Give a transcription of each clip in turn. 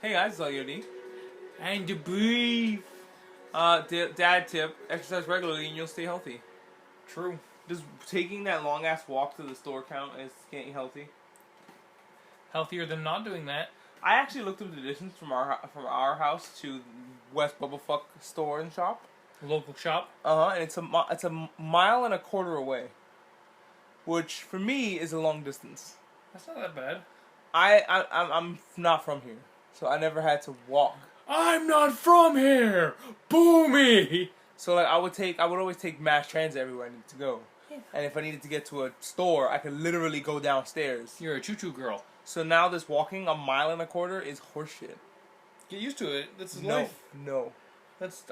Hey guys, it's Yodi. And to breathe. Dad tip: exercise regularly and you'll stay healthy. True. Does taking that long ass walk to the store count as getting healthy? Healthier than not doing that. I actually looked up the distance from our house to West Bubblefuck store and shop. Local shop. And it's a mile and a quarter away, which for me is a long distance. That's not that bad. I'm not from here, so I never had to walk. I'm not from here. Boomy. So like I would always take mass transit everywhere I needed to go. Yeah. And if I needed to get to a store, I could literally go downstairs. You're a choo-choo girl. So now this walking a mile and a quarter is horseshit. Get used to it. This is No, life. no.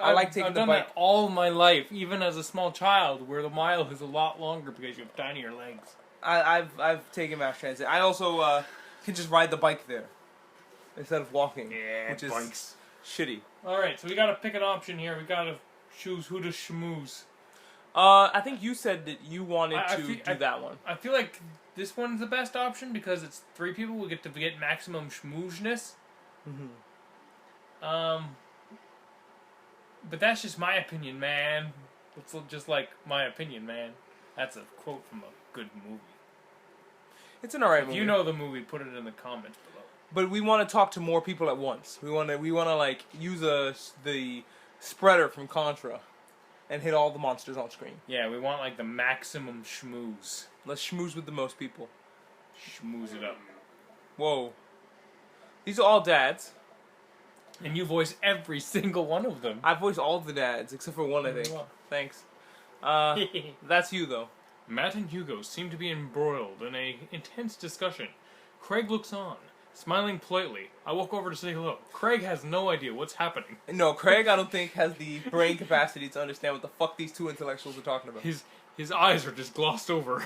I like taking I've the done bike. that all my life, even as a small child, where the mile is a lot longer because you have tinier legs. I've taken mass transit. I also can just ride the bike there instead of walking. Yeah, which is bikes. shitty. All right, so we gotta pick an option here. We gotta choose who to schmooze. I think you said that you wanted to do that one. I feel like this one's the best option because it's 3 people. We get to get maximum schmoozeness. But that's just my opinion, man. It's just like my opinion, man. That's a quote from a good movie. It's an alright If movie. you know the movie, put it in the comments below. But we want to talk to more people at once. We want to like use the spreader from Contra and hit all the monsters on screen. Yeah, we want like the maximum schmooze. Let's schmooze with the most people. Schmooze it up. Whoa. These are all dads. And you voice every single one of them. I voiced all the dads except for one, I think. Wow. Thanks. That's you though. Matt and Hugo seem to be embroiled in a intense discussion. Craig looks on, smiling politely. I walk over to say hello. Craig has no idea what's happening. No, Craig I don't think has the brain capacity to understand what the fuck these two intellectuals are talking about. His eyes are just glossed over.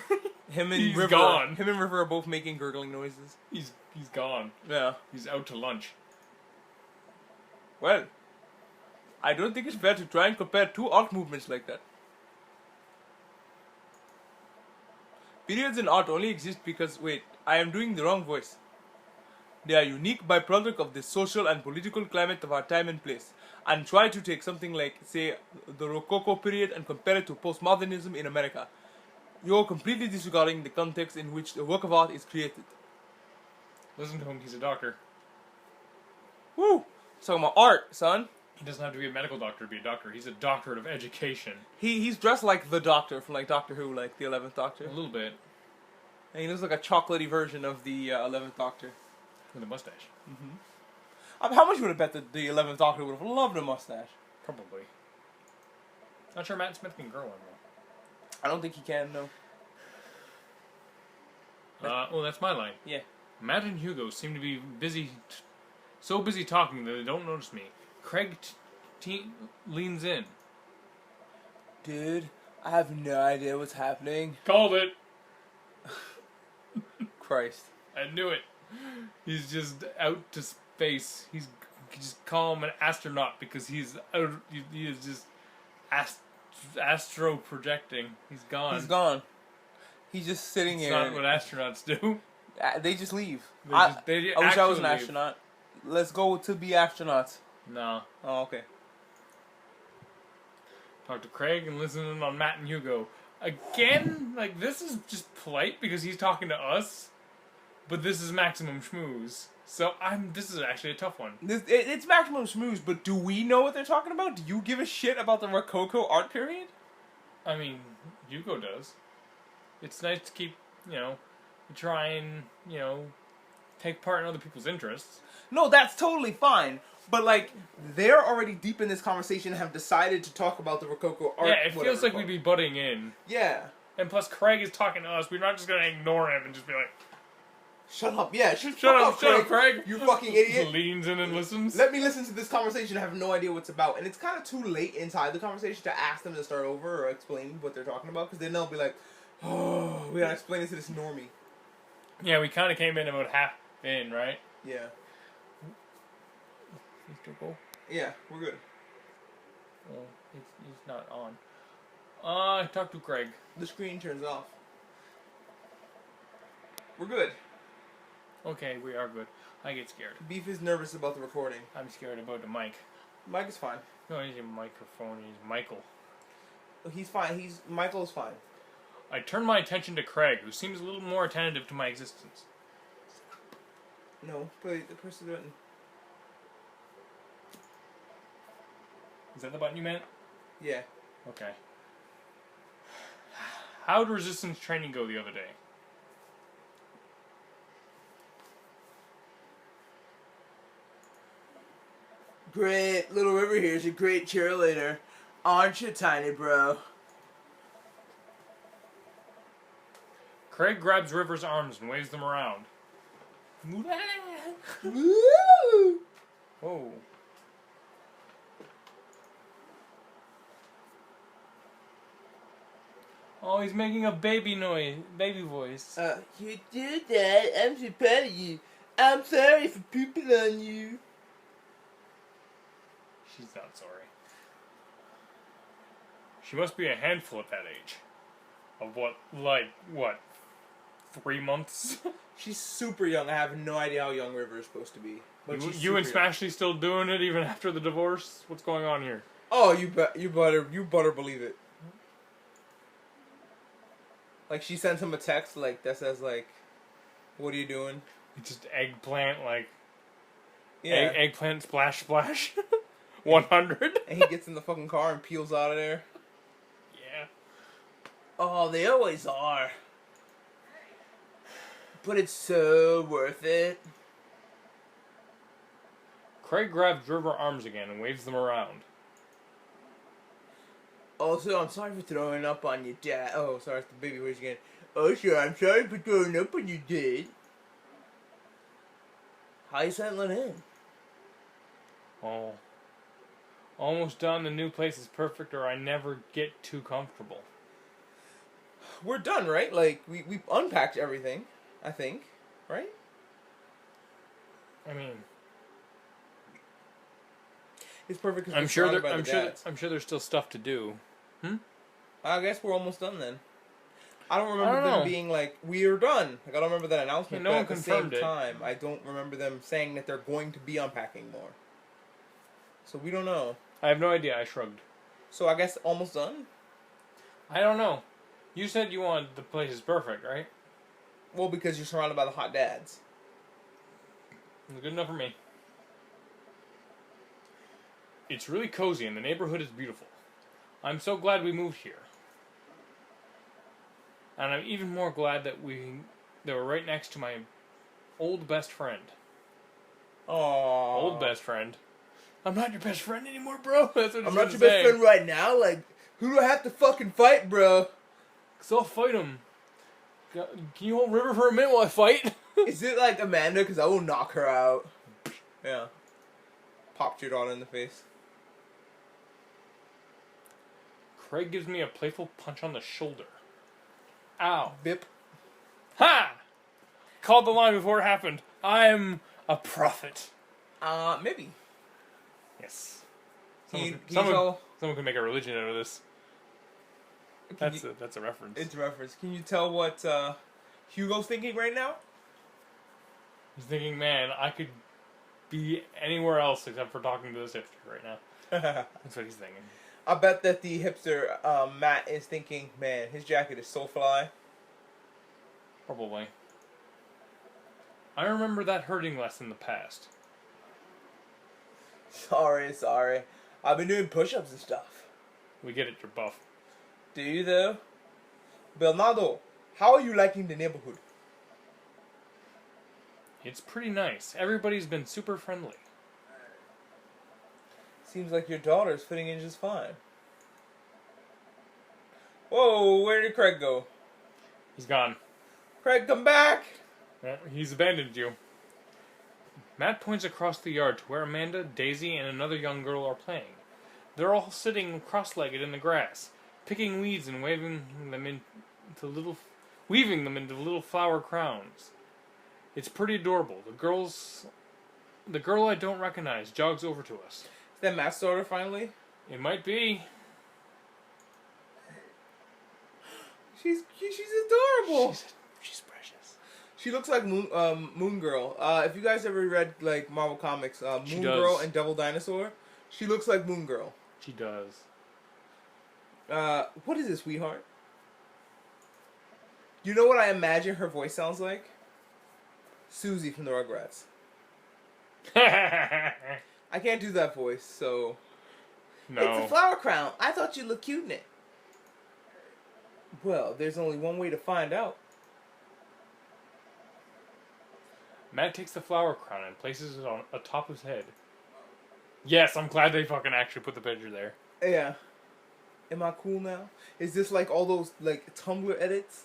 Him and He's River gone. Him and River are both making gurgling noises. He's gone. Yeah. He's out to lunch. Well, I don't think it's fair to try and compare two art movements like that. Periods in art only exist because, wait, I am doing the wrong voice. They are unique byproduct of the social and political climate of our time and place, and try to take something like, say, the Rococo period and compare it to postmodernism in America. You're completely disregarding the context in which the work of art is created. Listen to him, he's a doctor. Woo! Talking about art, son. He doesn't have to be a medical doctor to be a doctor. He's a doctorate of education. He's dressed like the Doctor from like Doctor Who, like the 11th Doctor. A little bit. And he looks like a chocolatey version of the 11th Doctor. With a mustache. How much would have bet that the 11th Doctor would have loved a mustache? Probably. Not sure Matt Smith can grow one though. I don't think he can, no. Well, that's my line. Yeah. Matt and Hugo seem to be so busy talking that they don't notice me. Craig leans in. Dude, I have no idea what's happening. Called it. Christ. I knew it. He's just out to space. He's just call him an astronaut because he's out. He is just astro projecting. He's gone. He's gone. He's just sitting It's here. not what astronauts do. They just leave. They I wish I was an actually leave. astronaut. Let's go to be astronauts. No. Oh, okay. Talk to Craig and listen in on Matt and Hugo. Again, like, this is just polite because he's talking to us, but this is maximum schmooze. So this is actually a tough one. It's maximum schmooze, but do we know what they're talking about? Do you give a shit about the Rococo art period? I mean, Hugo does. It's nice to keep, try and, take part in other people's interests. No, that's totally fine. But, like, they're already deep in this conversation and have decided to talk about the Rococo art. Yeah, it feels like we'd be butting in. Yeah. And plus, Craig is talking to us. We're not just going to ignore him and just be like, Shut up. Yeah, shut up, Craig. You fucking idiot. Leans in and listens. Let me listen to this conversation. I have no idea what's about. And it's kind of too late inside the conversation to ask them to start over or explain what they're talking about. Because then they'll be like, oh, we got to explain it to this normie. Yeah, we kind of came in about half in, right? Yeah. He's still cool? Yeah, we're good. Well, he's not on. I talked to Craig. The screen turns off. We're good. Okay, we are good. I get scared. Beef is nervous about the recording. I'm scared about the mic. Mike is fine. No, he's a microphone. He's Michael. He's fine. Michael's fine. I turn my attention to Craig, who seems a little more attentive to my existence. No, please, press the button. Is that the button you meant? Yeah. Okay. How did resistance training go the other day? Great. Little River here is a great cheerleader. Aren't you, tiny bro? Craig grabs River's arms and waves them around. Woo! Whoa. Oh, he's making a baby noise, baby voice. You do that. I'm so proud of you. I'm sorry for pooping on you. She's not sorry. She must be a handful at that age. Of what, 3 months? She's super young. I have no idea how young River is supposed to be. But You and Smashy still doing it even after the divorce? What's going on here? Oh, you better believe it. Like, she sends him a text that says what are you doing? It's just eggplant, Yeah. eggplant splash splash. 100. And he gets in the fucking car and peels out of there. Yeah. Oh, they always are. But it's so worth it. Craig grabs River's arms again and waves them around. Also, I'm sorry for throwing up on your dad. Oh, sorry, it's the baby voice again. Oh, sure, I'm sorry for throwing up on your dad. How you settling in? Oh. Almost done. The new place is perfect, or I never get too comfortable. We're done, right? We unpacked everything, I think. Right? I mean, it's perfect because I'm sure there's still stuff to do. I guess we're almost done then. I don't remember them being we're done. I don't remember that announcement. Yeah, no but one at the confirmed same it. time, I don't remember them saying that they're going to be unpacking more. So we don't know. I have no idea. I shrugged. So I guess almost done? I don't know. You said you wanted the place is perfect, right? Well, because you're surrounded by the hot dads. It's good enough for me. It's really cozy and the neighborhood is beautiful. I'm so glad we moved here. And I'm even more glad that they were right next to my old best friend. Aww. Old best friend. I'm not your best friend anymore, bro. That's what I'm not your best friend right now. Who do I have to fucking fight, bro? So I'll fight him. Can you hold River for a minute while I fight? Is it Amanda? Because I will knock her out. Yeah. Popped your daughter in the face. Craig gives me a playful punch on the shoulder. Ow. Bip. Ha! Called the line before it happened. I'm a prophet. Maybe. Yes. Someone Someone can make a religion out of this. That's a reference. It's a reference. Can you tell what Hugo's thinking right now? He's thinking, man, I could be anywhere else except for talking to this hipster right now. That's what he's thinking. I bet that the hipster, Matt, is thinking, man, his jacket is so fly. Probably. I remember that hurting less in the past. Sorry. I've been doing push-ups and stuff. We get it, you're buff. Do you, though? Bernardo, how are you liking the neighborhood? It's pretty nice. Everybody's been super friendly. Seems like your daughter's fitting in just fine. Whoa, where did Craig go? He's gone. Craig, come back! Yeah, he's abandoned you. Matt points across the yard to where Amanda, Daisy, and another young girl are playing. They're all sitting cross-legged in the grass, picking weeds and weaving them into little flower crowns. It's pretty adorable. The girl I don't recognize jogs over to us. Is that Matt's daughter finally? It might be. She's adorable. She's precious. She looks like Moon Girl. If you guys ever read like Marvel comics, She Moon does. Girl and Devil Dinosaur, she looks like Moon Girl. She does. What is this, sweetheart? You know what I imagine her voice sounds like? Susie from the Rugrats. I can't do that voice, so. No. It's a flower crown. I thought you looked cute in it. Well, there's only one way to find out. Matt takes the flower crown and places it on atop his head. Yes, I'm glad they fucking actually put the picture there. Yeah. Am I cool now? Is this like all those like Tumblr edits?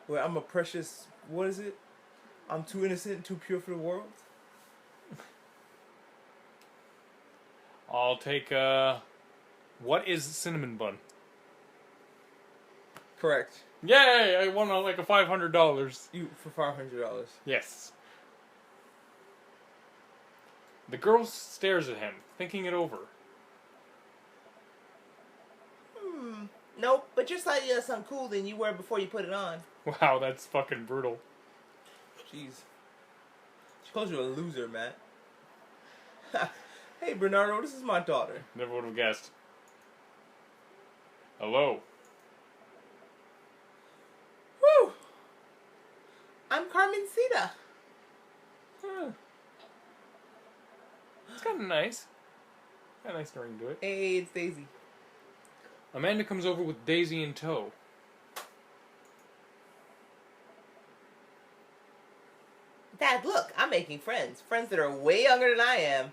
Where I'm a precious, what is it? I'm too innocent and too pure for the world? I'll take, what is cinnamon bun? Correct. Yay! I won like a $500. You for $500. Yes. The girl stares at him, thinking it over. Nope, but you're slightly less uncool than you were before you put it on. Wow, that's fucking brutal. Jeez. She calls you a loser, Matt. Hey, Bernardo, this is my daughter. Never would have guessed. Hello. Woo! I'm Carmencita. Huh. It's kind of nice. Got a nice ring to it. Hey, it's Daisy. Amanda comes over with Daisy in tow. Dad, look, I'm making friends. Friends that are way younger than I am.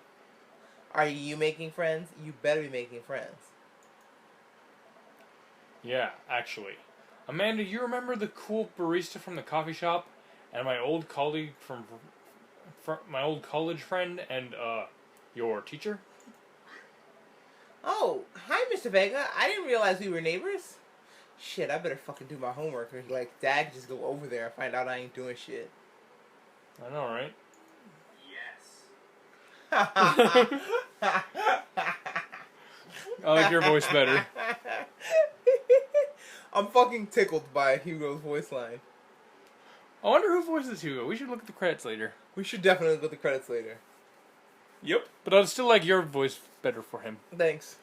Are you making friends? You better be making friends. Yeah, actually. Amanda, you remember the cool barista from the coffee shop? And my old colleague from my old college friend and, your teacher? Oh, hi, Mr. Vega. I didn't realize we were neighbors. Shit, I better fucking do my homework. Or, like, Dad could just go over there and find out I ain't doing shit. I know, right? Yes. I like your voice better. I'm fucking tickled by Hugo's voice line. I wonder who voices Hugo. We should look at the credits later. We should definitely look at the credits later. Yep. But I'd still like your voice better for him. Thanks.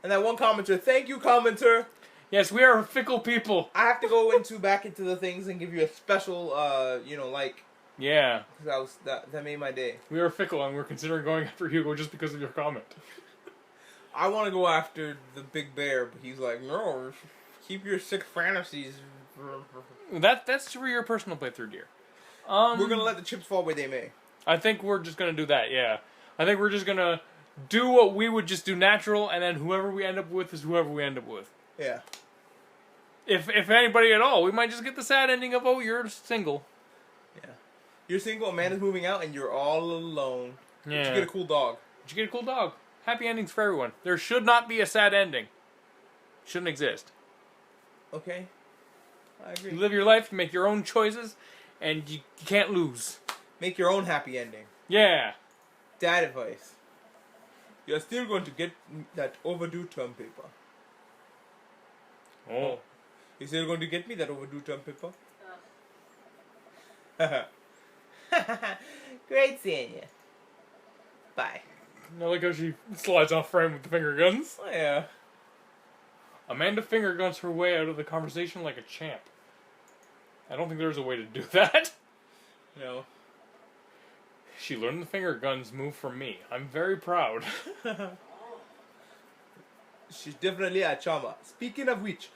And that one commenter, thank you, commenter. Yes, we are fickle people. I have to go back into the things and give you a special, like. Yeah. Because that made my day. We are fickle and we're considering going after Hugo just because of your comment. I want to go after the big bear, but he's like, no, keep your sick fantasies. That's for your personal playthrough, dear. We're going to let the chips fall where they may. I think we're just going to do that, yeah. I think we're just going to do what we would just do natural, and then whoever we end up with is whoever we end up with. Yeah. If anybody at all, we might just get the sad ending of, oh, you're single. Yeah. You're single, Amanda's moving out, and you're all alone. Yeah. But you get a cool dog. But you get a cool dog. Happy endings for everyone. There should not be a sad ending. Shouldn't exist. Okay. I agree. You live your life, you make your own choices, and you can't lose. Make your own happy ending. Yeah. Dad advice. You're still going to get that overdue term paper. Oh. You're still going to get me that overdue term paper? Great seeing you. Bye. I like how she slides off frame with the finger guns. Oh, yeah. Amanda finger guns her way out of the conversation like a champ. I don't think there's a way to do that. No. She learned the finger guns move from me. I'm very proud. She's definitely a charmer. Speaking of which,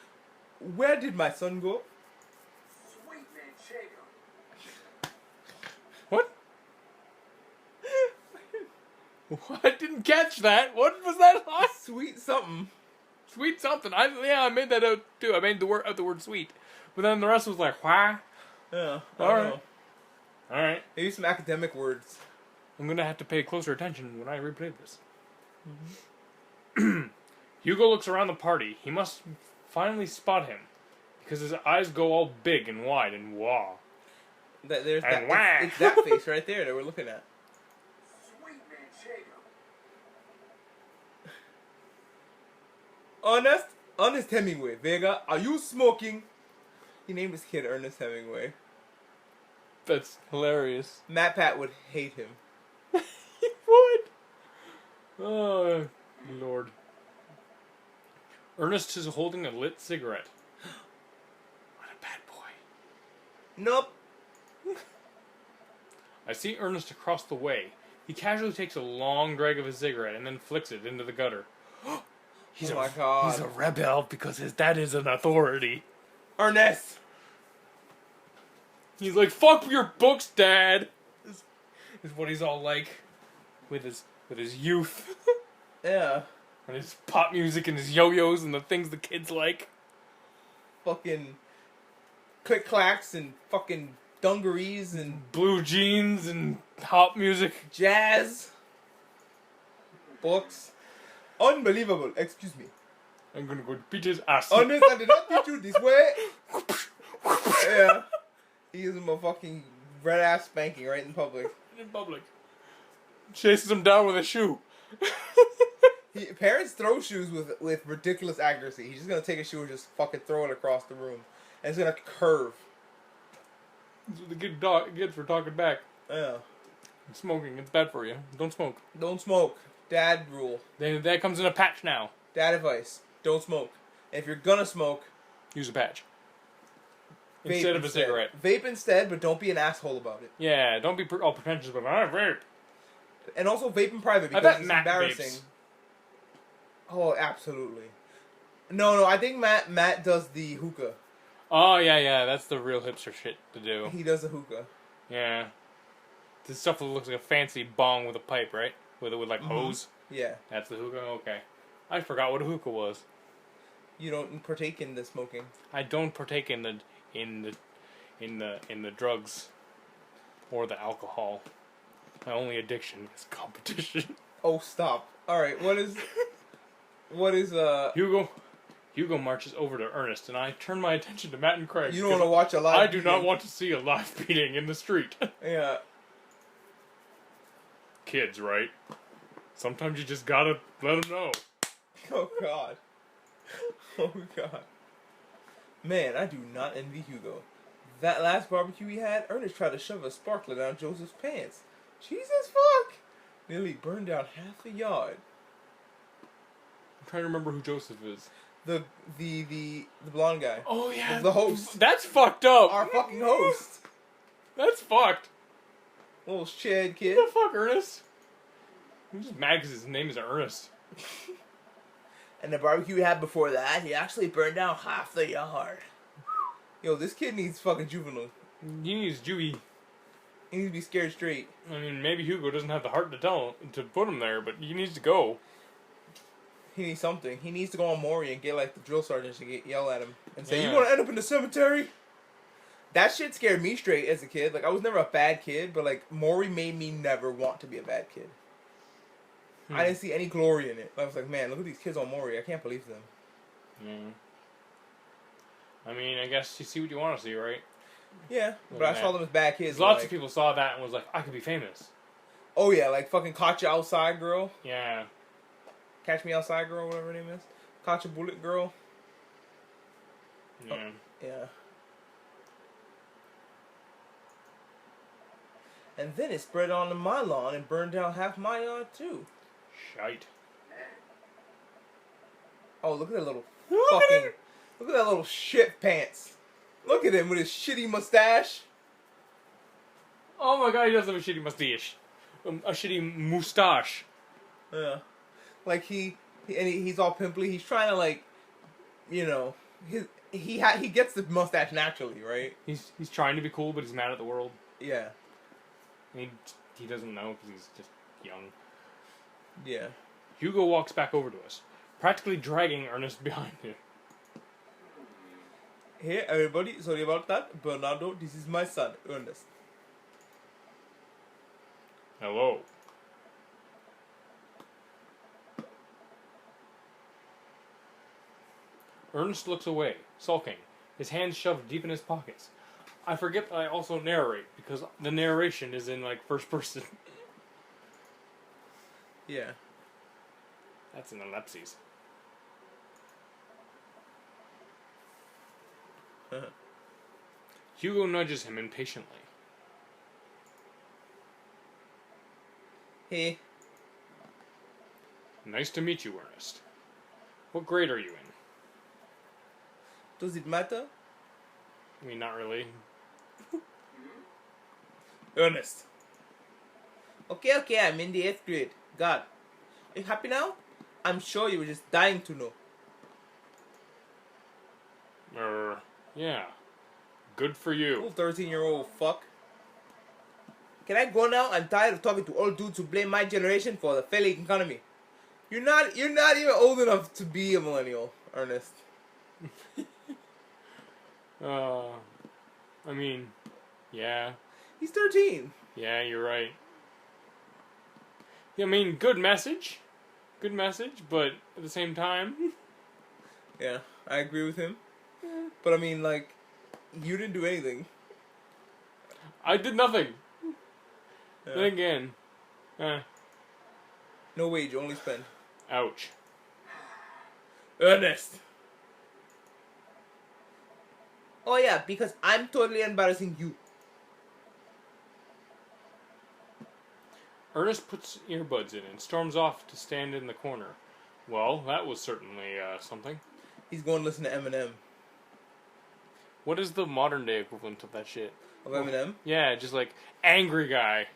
where did my son go? Sweet man Jacob. What? I didn't catch that. What was that line? Sweet something. Sweet something. I made that out too. I made the word sweet. But then the rest was like, why? Yeah. Alright. Alright. Maybe some academic words. I'm gonna have to pay closer attention when I replay this. Mm-hmm. Hugo looks around the party. He must finally spot him. Because his eyes go all big and wide and wow. There's And that. It's that face right there that we're looking at. Sweet man Jacob. Honest Hemingway, Vega, are you smoking? He named his kid Ernest Hemingway. That's hilarious. Matt Pat would hate him. He would. Oh, Lord. Ernest is holding a lit cigarette. What a bad boy. Nope. I see Ernest across the way. He casually takes a long drag of his cigarette and then flicks it into the gutter. Oh my god. He's a rebel because his dad is an authority. Ernest! He's like, fuck your books, Dad! Is what he's all like. With his youth. Yeah. And his pop music and his yo-yos and the things the kids like. Fucking click clacks and fucking dungarees and Blue jeans and hop music. jazz. Books. Unbelievable. Excuse me. I'm gonna go beat his ass. Ernest, I did not teach you this way. Yeah. He gives him a fucking red ass spanking right in public. In public. Chases him down with a shoe. Parents throw shoes with ridiculous accuracy. He's just gonna take a shoe and just fucking throw it across the room. And it's gonna curve. That's what the kid gets for talking back. Yeah. Smoking, it's bad for you. Don't smoke. Don't smoke. Dad rule. That comes in a patch now. Dad advice. Don't smoke. And if you're gonna smoke, Use a patch. vape Instead of a cigarette. Vape instead, but don't be an asshole about it. Yeah, don't be all pretentious about I vape. And also vape in private I because bet it's Matt embarrassing. vapes. Oh, absolutely. No, I think Matt does the hookah. Oh, yeah, that's the real hipster shit to do. He does the hookah. Yeah. The stuff that looks like a fancy bong with a pipe, right? With like hose. Yeah. That's the hookah? Okay. I forgot what a hookah was. You don't partake in the smoking. I don't partake in the drugs or the alcohol. My only addiction is competition. Oh, stop. Alright, what is Hugo marches over to Ernest, and I turn my attention to Matt and Craig. you don't want to watch a live I do not beating. want to see a live beating in the street. Yeah. Kids, right? Sometimes you just gotta let them know. Oh, God. Oh, God. Man, I do not envy Hugo. That last barbecue we had, Ernest tried to shove a sparkler down Joseph's pants. Jesus fuck! Nearly burned down half the yard. I'm trying to remember who Joseph is. The blonde guy. Oh yeah, The host. That's fucked up. Our fucking host. That's fucked. Little Chad kid. What the fuck, Ernest? I'm just mad because his name is Ernest. And the barbecue we had before that, he actually burned down half the yard. Yo, this kid needs fucking juvenile. He needs juvie. He needs to be scared straight. I mean, maybe Hugo doesn't have the heart to tell him, to put him there, but he needs to go. He needs something. He needs to go on Maury and get like the drill sergeants to yell at him and say, Yeah. "You want to end up in the cemetery?" That shit scared me straight as a kid. Like I was never a bad kid, but like Maury made me never want to be a bad kid. I didn't see any glory in it. I was like, man, look at these kids on Maury. I can't believe them. Yeah. I mean, I guess you see what you want to see, right? Yeah, but Well, I saw them as bad kids. Lots like, of people saw that and was like, I could be famous. Oh yeah, like fucking Caught Ya Outside Girl, Yeah. Catch Me Outside Girl, whatever her name is, Caught Ya Bullet Girl. Yeah. Yeah. And then it spread onto my lawn and burned down half my yard too. Shite. Oh, look at that little Look at fucking. him. Look at that little shit pants. Look at him with his shitty mustache. Oh my god, he does have a shitty mustache. A shitty moustache. Yeah. Like he's all pimply. He's trying to like, you know, he gets the mustache naturally, right? He's trying to be cool, but he's mad at the world. Yeah. And he doesn't know because he's just young. Yeah. Hugo walks back over to us, practically dragging Ernest behind him. Hey everybody, sorry about that. Bernardo, this is my son, Ernest. Hello. Ernest looks away, sulking, his hands shoved deep in his pockets. I forget that I also narrate, because the narration is in, like, first person. Yeah. That's an ellipses. Hugo nudges him impatiently. Hey. Nice to meet you, Ernest. What grade are you in? Does it matter? I mean, not really. Ernest. Okay, I'm in the 8th grade. God. Are you happy now? I'm sure you were just dying to know. Yeah. Good for you. You 13-year-old fuck. Can I go now? I'm tired of talking to old dudes who blame my generation for the failing economy. You're not even old enough to be a millennial, Ernest. I mean, yeah. He's 13. Yeah, you're right. Yeah, I mean, good message. Good message, but at the same time... Yeah, I agree with him. But I mean, like, you didn't do anything. I did nothing. Yeah. Then again. No wage, only spend. Ouch. Ernest. Oh yeah, because I'm totally embarrassing you. Ernest puts earbuds in and storms off to stand in the corner. Well, that was certainly something. He's going to listen to Eminem. What is the modern day equivalent of that shit? Of Eminem? Yeah, just like angry guy.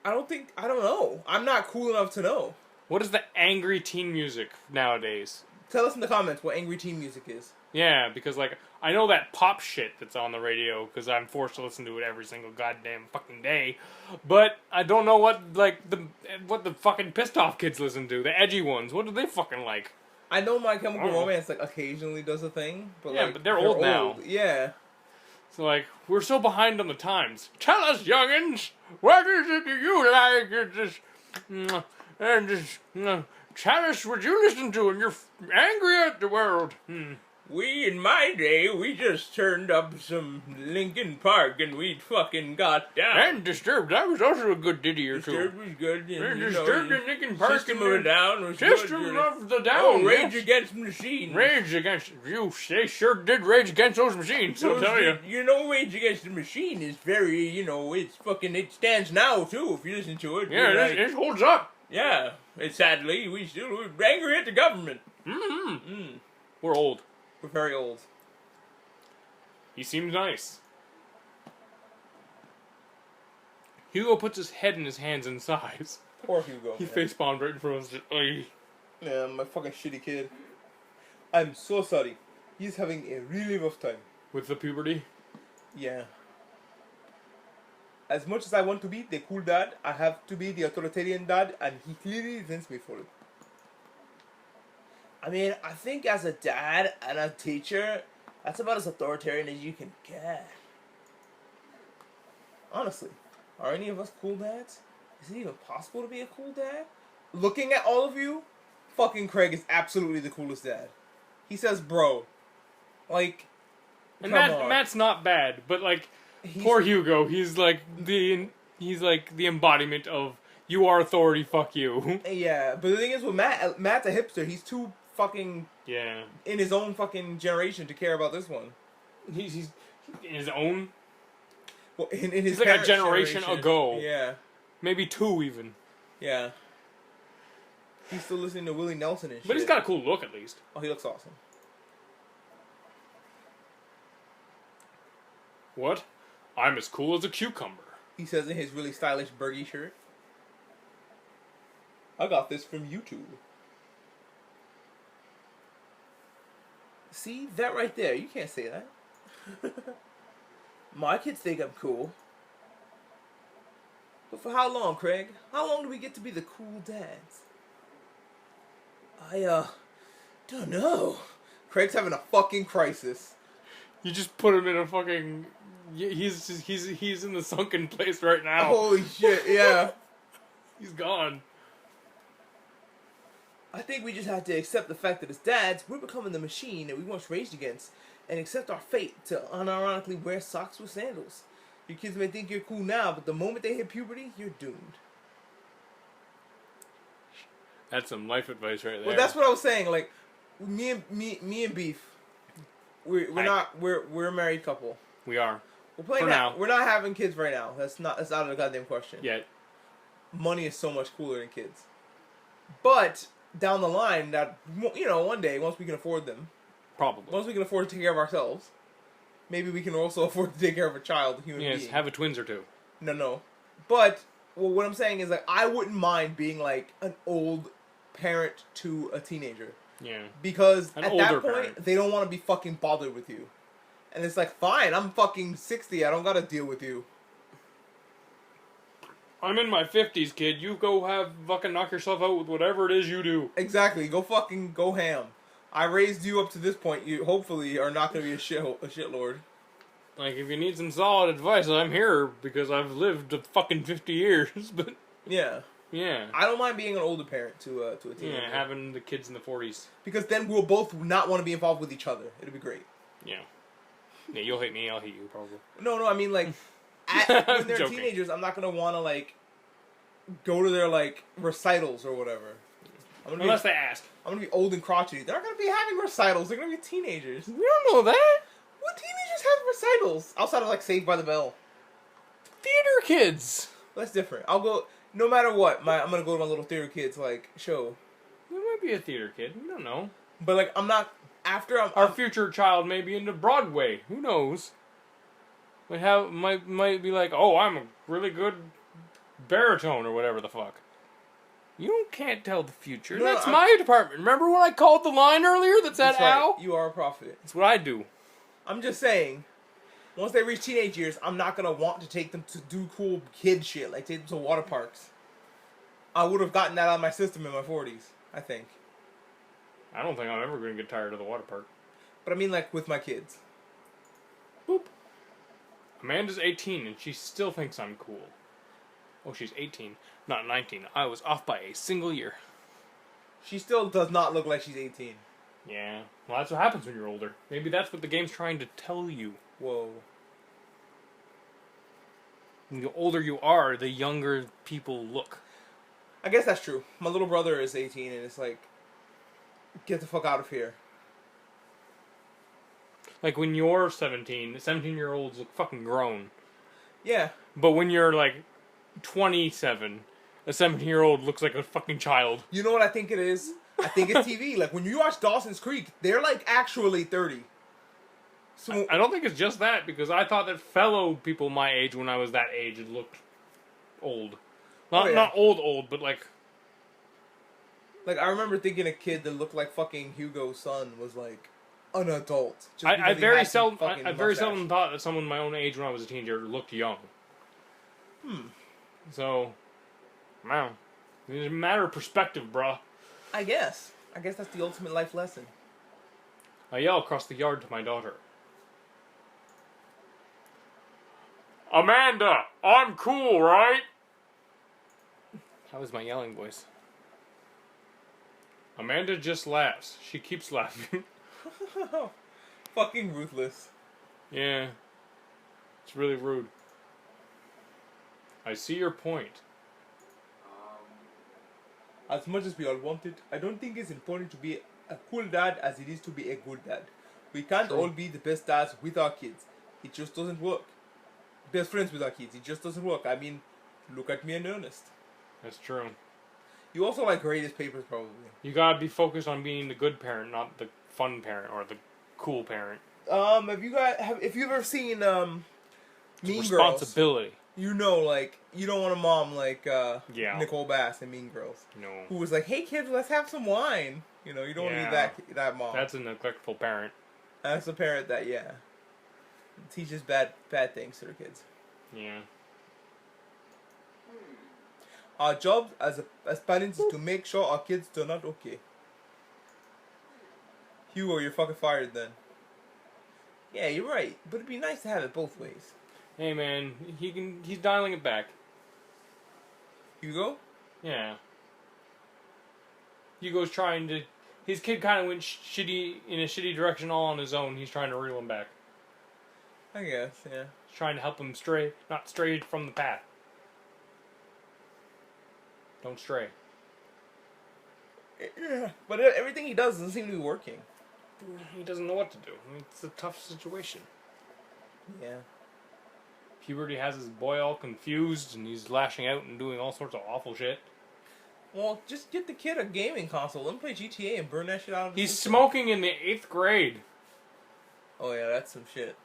I don't know. I'm not cool enough to know. What is the angry teen music nowadays? Tell us in the comments what angry teen music is. Yeah, because like I know that pop shit that's on the radio because I'm forced to listen to it every single goddamn fucking day, but I don't know what the fucking pissed off kids listen to. The edgy ones. What do they fucking like? I know My Chemical Romance like occasionally does a thing, but yeah, like, but they're old now. Yeah. So like we're so behind on the times. Tell us, youngins, what is it that you like? Tell us what you listen to, and you're angry at the world. We, in my day, we just turned up some Linkin Park and we fucking got down. And Disturbed, that was also a good ditty or two. Disturbed was good. And Disturbed and Linkin Park. System of a Down was System good. of the Down. Oh, Rage Against the Machine. Rage Against... They sure did rage against those machines, I'll tell you. You know, Rage Against the Machine is very, it's fucking, it stands now, too, if you listen to it. Yeah, it holds up. Yeah. Sadly, we're angry at the government. We're old. We're very old. He seems nice. Hugo puts his head in his hands and sighs. Poor Hugo. He facepalmed right in front of us. Yeah, my fucking shitty kid. I'm so sorry. He's having a really rough time. With the puberty? Yeah. As much as I want to be the cool dad, I have to be the authoritarian dad, and he clearly resents me for it. I mean, I think as a dad and a teacher, that's about as authoritarian as you can get. Honestly, are any of us cool dads? Is it even possible to be a cool dad? Looking at all of you, fucking Craig is absolutely the coolest dad. He says bro. Like, and come on. Matt's not bad, but like, poor Hugo, he's like the embodiment of you are authority, fuck you. Yeah, but the thing is with Matt's a hipster. He's too fucking in his own fucking generation to care about this one. He's in his own. Well, in his he's like a generation ago. Yeah, maybe 2 even. Yeah, he's still listening to Willie Nelson and shit. But he's got a cool look at least. Oh, he looks awesome. What? I'm as cool as a cucumber. He says in his really stylish Bergie shirt. I got this from YouTube. See, that right there, you can't say that. My kids think I'm cool. But for how long, Craig? How long do we get to be the cool dads? I, don't know. Craig's having a fucking crisis. You just put him in a fucking... He's in the sunken place right now. Holy shit, yeah. He's gone. I think we just have to accept the fact that as dads, we're becoming the machine that we once raged against, and accept our fate to unironically wear socks with sandals. Your kids may think you're cool now, but the moment they hit puberty, you're doomed. That's some life advice right there. Well, that's what I was saying. Like, me and Beef, we're a married couple. We are. For now. We're not having kids right now. That's out of the goddamn question. Yet. Money is so much cooler than kids. But down the line, that one day, once we can afford them, Probably. once we can afford to take care of ourselves, maybe we can also afford to take care of a child, a human being. Have a twins or two. No. But what I'm saying is, like, I wouldn't mind being like an old parent to a teenager. Yeah. Because An at older that point, parent. they don't want to be fucking bothered with you. And it's like, fine, I'm fucking 60. I don't gotta deal with you. I'm in my 50s, kid. You go fucking knock yourself out with whatever it is you do. Exactly. Go ham. I raised you up to this point. You hopefully are not gonna be a shitlord. Like, if you need some solid advice, I'm here because I've lived fucking 50 years. But Yeah. yeah. I don't mind being an older parent to a teenager. Yeah, having the kids in the 40s. Because then we'll both not want to be involved with each other. It'll be great. Yeah. Yeah, you'll hate me, I'll hate you, probably. No, I mean, like, when they're Joking. teenagers, I'm not gonna want to, like, go to their, like, recitals or whatever. Unless they ask. I'm gonna be old and crotchety. They're not gonna be having recitals. They're gonna be teenagers. We don't know that. What teenagers have recitals? Outside of, like, Saved by the Bell. Theater kids. That's different. I'll go, no matter what, I'm gonna go to my little theater kids, like, show. You might be a theater kid. We don't know. But, like, I'm not, Our future child may be into Broadway. Who knows? Might be like, oh, I'm a really good baritone or whatever the fuck. You can't tell the future. No, That's my department. Remember when I called the line earlier that said That's right. ow? You are a prophet. That's what I do. I'm just saying, once they reach teenage years, I'm not gonna want to take them to do cool kid shit, like take them to water parks. I would have gotten that out of my system in my 40s, I think. I don't think I'm ever going to get tired of the water park. But I mean, like, with my kids. Boop. Amanda's 18 and she still thinks I'm cool. Oh, she's 18, not 19. I was off by a single year. She still does not look like she's 18. Yeah. Well, that's what happens when you're older. Maybe that's what the game's trying to tell you. Whoa. The older you are, the younger people look. I guess that's true. My little brother is 18 and it's like, get the fuck out of here. Like when you're 17, the 17-year-olds look fucking grown. Yeah. But when you're like 27, a 17-year-old looks like a fucking child. You know what I think it is? I think it's TV. Like, when you watch Dawson's Creek, they're like actually 30. So I don't think it's just that, because I thought that fellow people my age when I was that age looked old. Not old, but like I remember thinking a kid that looked like fucking Hugo's son was like an adult. I very seldom thought that someone my own age when I was a teenager looked young. So, wow, it's a matter of perspective, bruh. I guess that's the ultimate life lesson. I yell across the yard to my daughter. Amanda, I'm cool, right? That was my yelling voice. Amanda just laughs. She keeps laughing. Fucking ruthless. Yeah. It's really rude. I see your point. As much as we all want it, I don't think it's important to be a cool dad as it is to be a good dad. We can't True. all be the best dads with our kids. It just doesn't work. Best friends with our kids. It just doesn't work. I mean, look at me and Ernest. That's true. You also like grade his papers, probably. You gotta be focused on being the good parent, not the fun parent or the cool parent. If you've ever seen Mean Girls, Responsibility. you know, like, you don't want a mom like Yeah. Nicole Bass in Mean Girls, No. who was like, "Hey kids, let's have some wine." You know, you don't Yeah. want to be that mom. That's a neglectful parent. That's a parent that teaches bad things to their kids. Yeah. Our job as parents is to make sure our kids turn out okay. Hugo, you're fucking fired then. Yeah, you're right, but it'd be nice to have it both ways. Hey man, he's dialing it back. Hugo? Yeah. Hugo's trying to. His kid kind of went in a shitty direction all on his own. He's trying to reel him back. I guess, yeah. He's trying to help him not stray from the path. Don't stray. Yeah, but everything he does doesn't seem to be working. He doesn't know what to do. I mean, it's a tough situation. Yeah. Puberty has his boy all confused, and he's lashing out and doing all sorts of awful shit. Well, just get the kid a gaming console. Let him play GTA and burn that shit out of his He's system. smoking in the 8th grade. Oh yeah, that's some shit.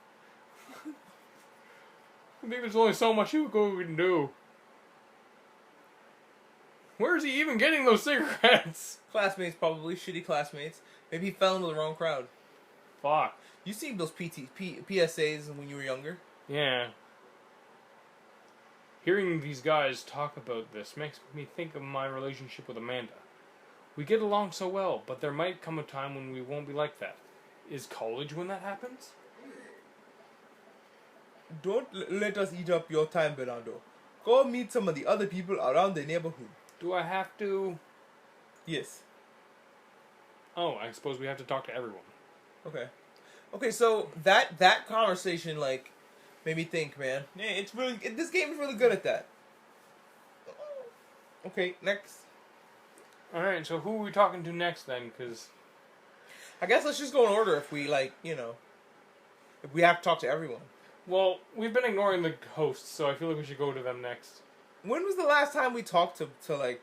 I think there's only so much you can do. Where is he even getting those cigarettes? Classmates, probably. Shitty classmates. Maybe he fell into the wrong crowd. Fuck. You seen those PSAs when you were younger? Yeah. Hearing these guys talk about this makes me think of my relationship with Amanda. We get along so well, but there might come a time when we won't be like that. Is college when that happens? Don't let us eat up your time, Bernardo. Go meet some of the other people around the neighborhood. Do I have to? Yes. Oh, I suppose we have to talk to everyone. Okay. Okay, so that conversation, like, made me think, man. Yeah, it's really... This game is really good at that. Okay, next. Alright, so who are we talking to next then? Because I guess let's just go in order if we, like, you know... If we have to talk to everyone. well, we've been ignoring the hosts, so I feel like we should go to them next. When was the last time we talked to like...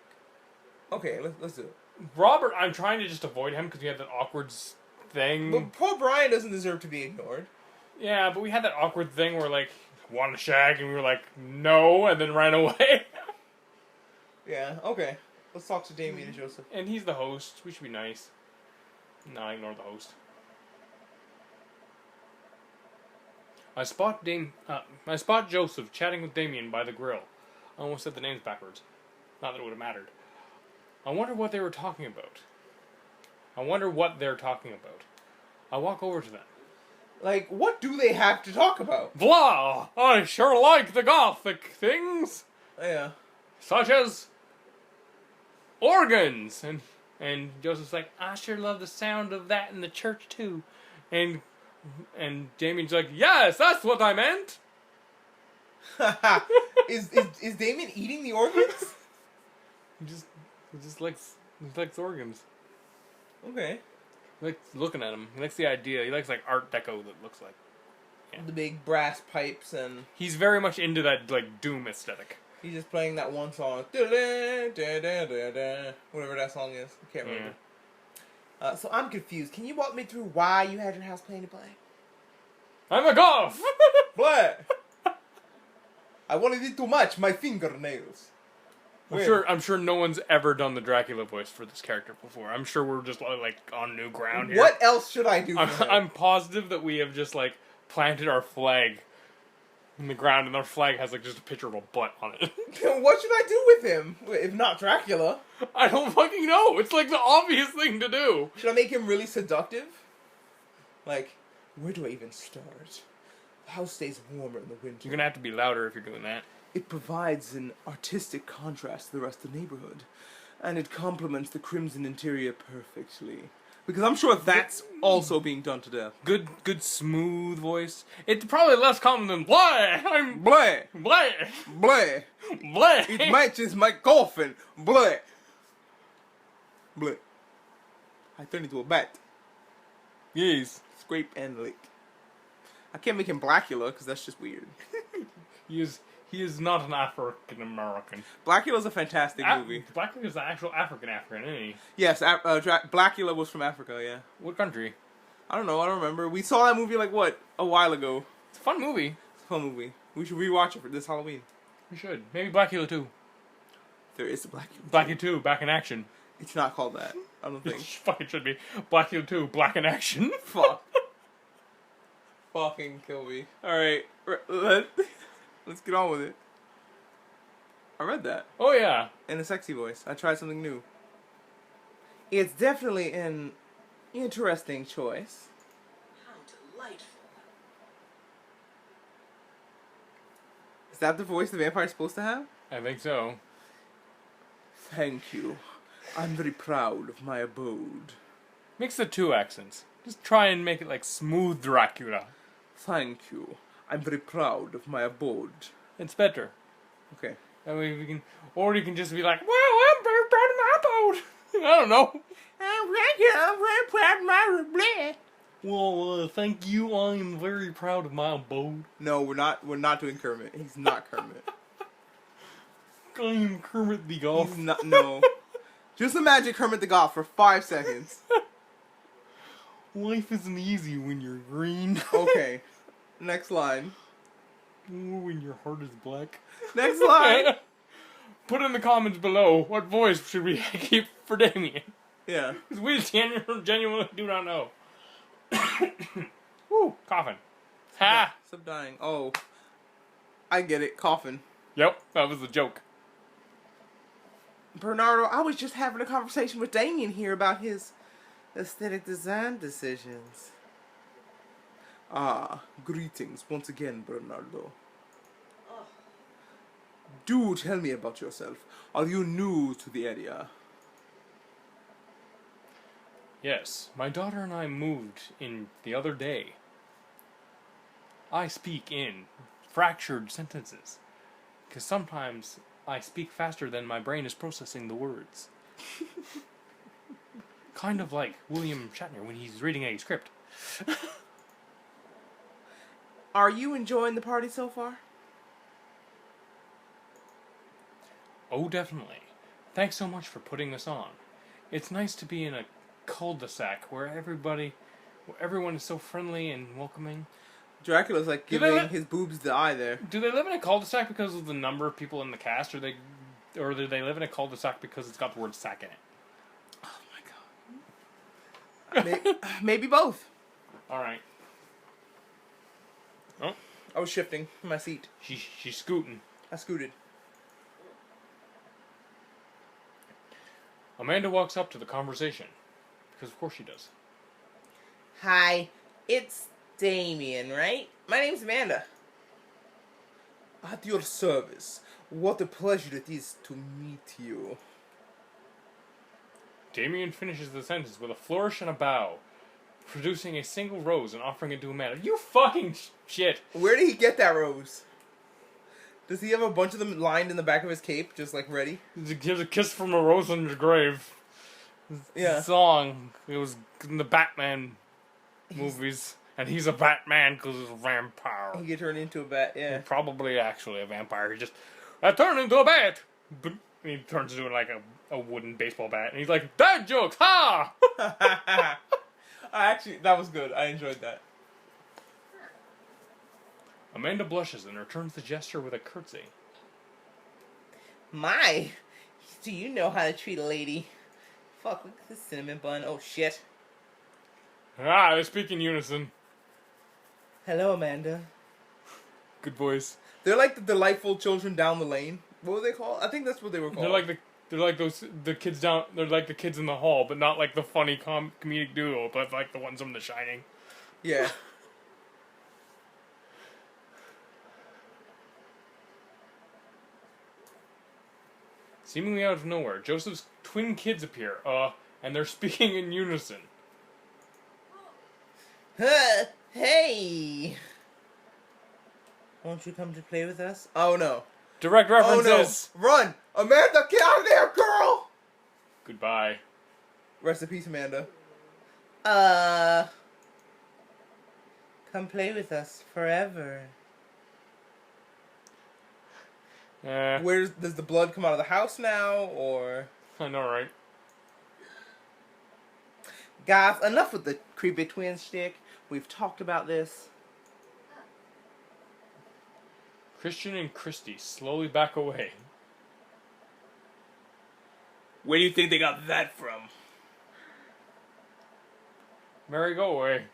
Okay, let's do it. Robert, I'm trying to just avoid him because we had that awkward thing. But poor Brian doesn't deserve to be ignored. Yeah, but we had that awkward thing where, like, want to shag, and we were like, no, and then ran away. Yeah, okay. Let's talk to Damien and Joseph. And he's the host. We should be nice. No, ignore the host. I spot Joseph chatting with Damien by the grill. I almost said the names backwards. Not that it would have mattered. I wonder what they were talking about. I wonder what they're talking about. I walk over to them. Like, what do they have to talk about? Blah! I sure like the gothic things! Yeah. Such as organs! And Joseph's like, I sure love the sound of that in the church too. And Damien's like, yes, that's what I meant! is Damien eating the organs? He just likes organs. Okay. He likes looking at them. He likes the idea. He likes like Art Deco that looks like. Yeah. The big brass pipes and... He's very much into that like Doom aesthetic. He's just playing that one song. Whatever that song is. I can't remember. Yeah. So I'm confused. Can you walk me through why you had your house painted black? I'm a goth! Black! I wanted it too much. My fingernails. I'm sure no one's ever done the Dracula voice for this character before. I'm sure we're just like on new ground here. What else should I do for him? I'm positive that we have just like planted our flag in the ground, and our flag has like just a picture of a butt on it. What should I do with him? If not Dracula? I don't fucking know. It's like the obvious thing to do. Should I make him really seductive? Like, where do I even start? The house stays warmer in the winter. You're gonna have to be louder if you're doing that. It provides an artistic contrast to the rest of the neighborhood. And it complements the crimson interior perfectly. Because I'm sure that's also being done to death. Good smooth voice. It's probably less common than blah. I'm Blah! blah Blah! blah. It matches my coffin! Blah! Blah. I turn into a bat. Yes. Scrape and lick. I can't make him Blackula, because that's just weird. He is not an African American. Blackula's a fantastic movie. Blackula is the actual African, isn't he? Yes, Blackula was from Africa, yeah. What country? I don't know, I don't remember. We saw that movie like, what, a while ago. It's a fun movie. It's a fun movie. We should rewatch it for this Halloween. We should. Maybe Blackula 2. There is a Blackula. Blackula 2, back in action. It's not called that, I don't It think. fucking should be. Blackula 2, black in action. Fuck. Fucking kill me. Alright, let's get on with it. I read that. Oh yeah. In a sexy voice. I tried something new. It's definitely an interesting choice. How delightful. Is that the voice the vampire's supposed to have? I think so. Thank you. I'm very proud of my abode. Mix the two accents. Just try and make it like smooth Dracula. Thank you. I'm very proud of my abode. It's better. Okay. That way we can, or you can just be like, "Wow, I'm very proud of my abode." I don't know. I'm very proud of my abode. Well, thank you. I am very proud of my abode. No, we're not. We're not doing Kermit. He's not Kermit. I am Kermit the Golf. He's not. No. Just imagine Kermit the Golf for 5 seconds. Life isn't easy when you're green. Okay. Next line. When your heart is black. Next line. Put in the comments below what voice should we keep for Damien. Yeah. Because we genuinely do not know. Woo, coughing. Ha! Stop dying. Oh. I get it. Coffin. Yep, that was the joke. Bernardo, I was just having a conversation with Damien here about his aesthetic design decisions. Ah, greetings once again, Bernardo. Oh, Do tell me about yourself. Are you new to the area? Yes, my daughter and I moved in the other day. I speak in fractured sentences. Because sometimes I speak faster than my brain is processing the words. Kind of like William Shatner when he's reading a script. Are you enjoying the party so far? Oh, definitely. Thanks so much for putting this on. It's nice to be in a cul-de-sac where everyone is so friendly and welcoming. Dracula's like giving his boobs the eye there. Do they live in a cul-de-sac because of the number of people in the cast, or do they live in a cul-de-sac because it's got the word sack in it? Oh my god. Maybe both. Alright. Oh, I was shifting my seat. she's scooting. I scooted. Amanda walks up to the conversation. Because of course she does. Hi, it's Damien, right? My name's Amanda. At your service. What a pleasure it is to meet you. Damien finishes the sentence with a flourish and a bow, producing a single rose and offering it to Amanda. You fucking shit! Where did he get that rose? Does he have a bunch of them lined in the back of his cape, just like ready? Gives a kiss from a rose on your grave. Yeah. Song. It was in the Batman movies. And he's a Batman because he's a vampire. He could turn into a bat, yeah. Probably actually a vampire. He just, I turned into a bat! And he turns into like a wooden baseball bat. And he's like, dad jokes! Ha! Actually, that was good. I enjoyed that. Amanda blushes and returns the gesture with a curtsy. My, do you know how to treat a lady? Fuck, look at this cinnamon bun. Oh, shit. Ah, they speak in unison. Hello, Amanda. Good voice. They're like the delightful children down the lane. What were they called? I think that's what they were called. They're like the kids down. They're like the kids in the hall, but not like the funny comedic duo, but like the ones from The Shining. Yeah. Seemingly out of nowhere, Joseph's twin kids appear. And they're speaking in unison. Hey! Won't you come to play with us? Oh no. Direct references. Oh no. Run! Amanda, get out of there, girl! Goodbye. Rest in peace, Amanda. Come play with us forever. Does the blood come out of the house now, or? I know, right? Guys, enough with the creepy twin shtick. We've talked about this. Christian and Christy slowly back away. Where do you think they got that from? Mary, go away.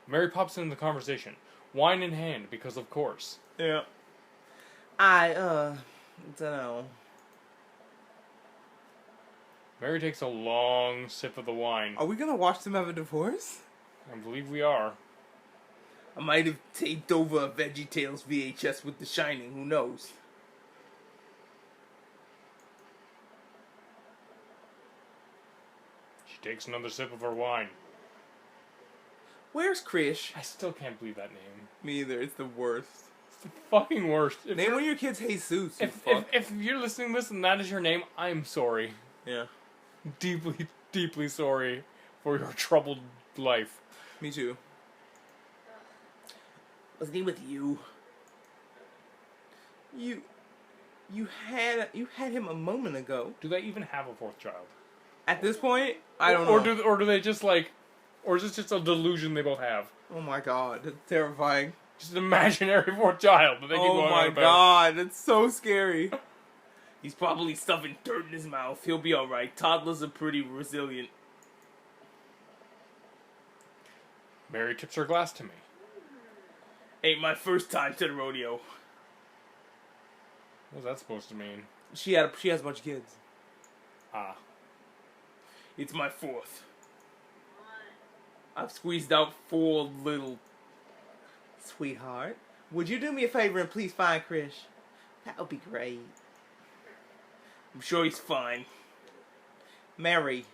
Mary pops into the conversation, wine in hand, because of course. Yeah. I don't know. Mary takes a long sip of the wine. Are we gonna watch them have a divorce? I believe we are. I might have taped over a VeggieTales VHS with The Shining, who knows? She takes another sip of her wine. Where's Krish? I still can't believe that name. Me either, it's the worst. It's the fucking worst. Name one of your kids Jesus, you if, fuck. if you're listening to this and that is your name, I'm sorry. Yeah. Deeply, deeply sorry for your troubled life. Me too. Wasn't he with you? You had him a moment ago. Do they even have a fourth child? At this point, I don't know. Or do they just like, or is this just a delusion they both have? Oh my god, that's terrifying. Just an imaginary fourth child that they keep Oh going my on about. god, that's so scary. He's probably stuffing dirt in his mouth. He'll be alright. Toddlers are pretty resilient. Mary tips her glass to me. Ain't my first time to the rodeo. What's that supposed to mean? She has a bunch of kids. Ah. It's my fourth. I've squeezed out 4 little... Sweetheart, would you do me a favor and please find Krish? That would be great. I'm sure he's fine. Mary.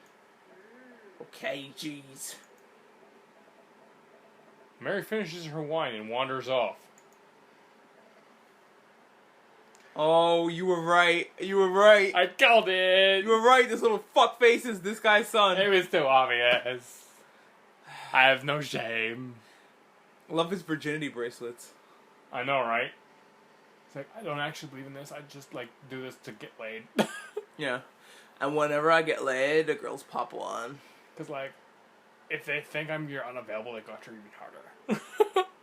Okay, jeez. Mary finishes her wine and wanders off. Oh, you were right. You were right. I called it! You were right. This little fuckface is this guy's son. It was too obvious. I have no shame. Love his virginity bracelets. I know, right? It's like, I don't actually believe in this. I just, like, do this to get laid. Yeah. And whenever I get laid, the girls pop one. Because, like, if they think you're unavailable, they go after you even harder.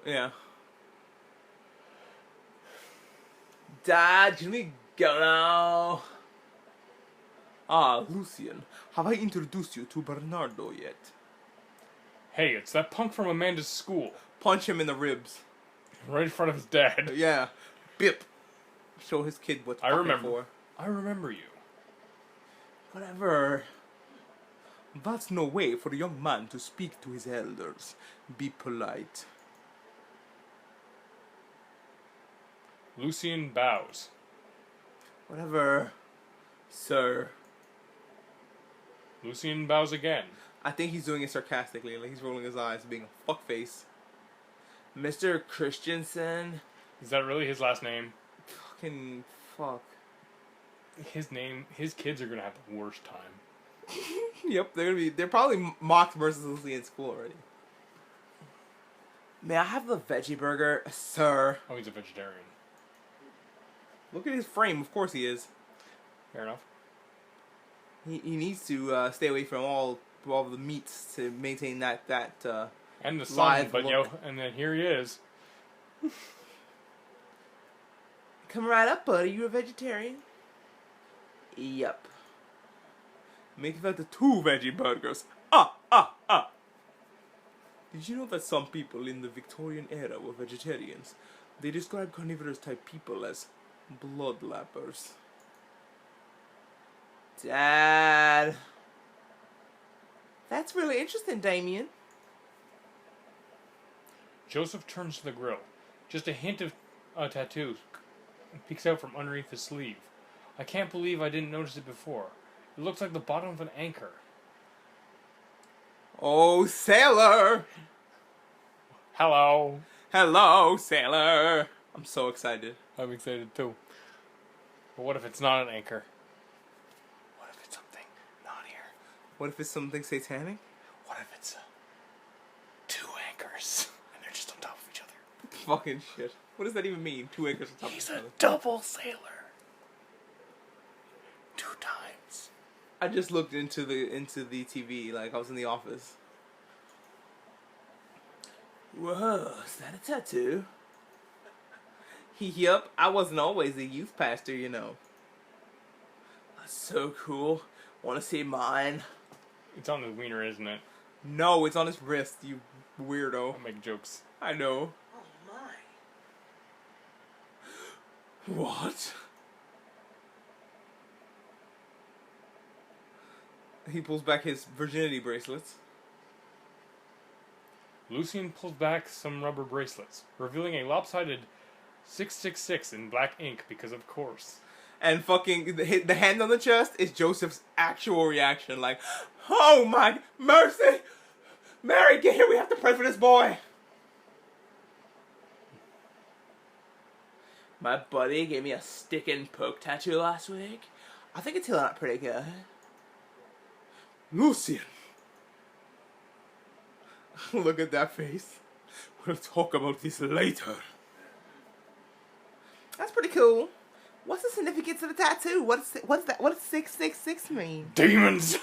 Yeah. Dad, can we go now? Ah, Lucian, have I introduced you to Bernardo yet? Hey, it's that punk from Amanda's school. Punch him in the ribs. Right in front of his dad. Yeah. Bip. Show his kid what's I fucking remember. for. I remember you. Whatever. That's no way for a young man to speak to his elders. Be polite. Lucian bows. Whatever, sir. Lucian bows again. I think he's doing it sarcastically, like he's rolling his eyes, being a fuckface. Mr. Christensen. Is that really his last name? Fucking fuck. His kids are gonna have the worst time. Yep, they're probably mocked mercilessly in school already. May I have the veggie burger, sir? Oh, he's a vegetarian. Look at his frame. Of course he is. Fair enough. He needs to stay away from all the meats to maintain that And the sun, live but look. and then here he is. Come right up, buddy. You a vegetarian? Yep. Make that the 2 veggie burgers. Ah! Did you know that some people in the Victorian era were vegetarians? They describe carnivorous type people as bloodlappers. Dad. That's really interesting, Damien. Joseph turns to the grill. Just a hint of a tattoo peeks out from underneath his sleeve. I can't believe I didn't notice it before. It looks like the bottom of an anchor. Oh, sailor! Hello. Hello, sailor! I'm so excited. I'm excited too. But what if it's not an anchor? What if it's something not here? What if it's something satanic? What if it's 2 anchors and they're just on top of each other? Fucking shit. What does that even mean? 2 anchors on top of He's each a other. double sailor. 2 times. I just looked into the TV like I was in the office. Whoa, is that a tattoo? Yup, I wasn't always a youth pastor, you know. That's so cool. Wanna see mine? It's on his wiener, isn't it? No, it's on his wrist, you weirdo. I make jokes. I know. Oh my. What? He pulls back his virginity bracelets. Lucian pulls back some rubber bracelets, revealing a lopsided 666 in black ink because of course. And fucking the hand on the chest is Joseph's actual reaction, like, oh my mercy! Mary, get here, we have to pray for this boy! My buddy gave me a stick and poke tattoo last week. I think it's healing up pretty good. Lucian! Look at that face. We'll talk about this later. That's pretty cool. What's the significance of the tattoo? What's that? What does 666 mean? Demons!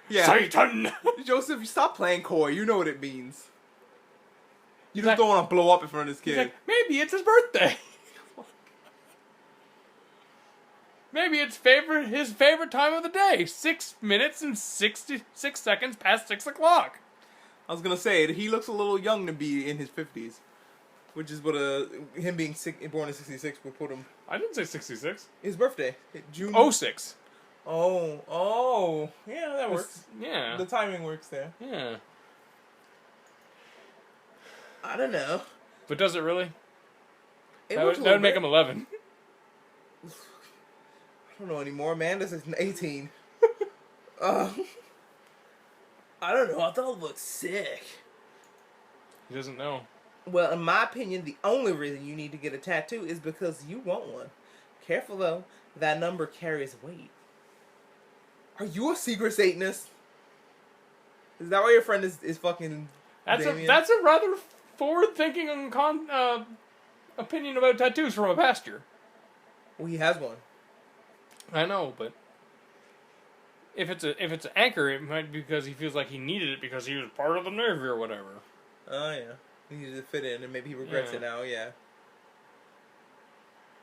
Yeah. Satan! Joseph, you stop playing coy. You know what it means. You just Like- don't want to blow up in front of this He's kid. like, maybe it's his birthday. Maybe it's his favorite time of the day. 6 minutes and 66 seconds past 6 o'clock. I was gonna say he looks a little young to be in his 50s, which is what him being born in 66 would put him. I didn't say 66. His birthday, June. 06. Oh, yeah, that works. Yeah. The timing works there. Yeah. I don't know. But does it really? It That works would, a that would little make bit. him 11. I don't know anymore, man. This is 18. I don't know. I thought it looked sick. He doesn't know. Well, in my opinion, the only reason you need to get a tattoo is because you want one. Careful though, that number carries weight. Are you a secret Satanist? Is that why your friend is fucking Damien? That's a rather forward-thinking opinion about tattoos from a pastor. Well, he has one. I know, but if it's an anchor, it might be because he feels like he needed it because he was part of the Navy or whatever. Oh yeah, he needed to fit in, and maybe he regrets Yeah. it now. Yeah.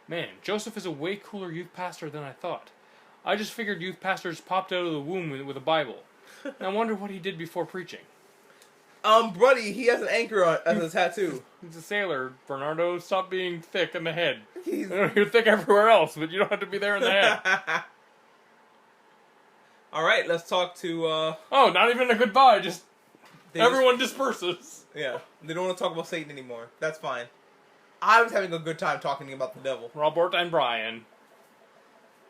Man, Joseph is a way cooler youth pastor than I thought. I just figured youth pastors popped out of the womb with a Bible. And I wonder what he did before preaching. Buddy, he has an anchor on as a tattoo. He's a sailor, Bernardo. Stop being thick in the head. He's You're thick everywhere else, but you don't have to be there in the head. All right, let's talk to. Oh, not even a goodbye. Just they everyone disperses. Yeah, they don't want to talk about Satan anymore. That's fine. I was having a good time talking about the devil. Robert and Brian.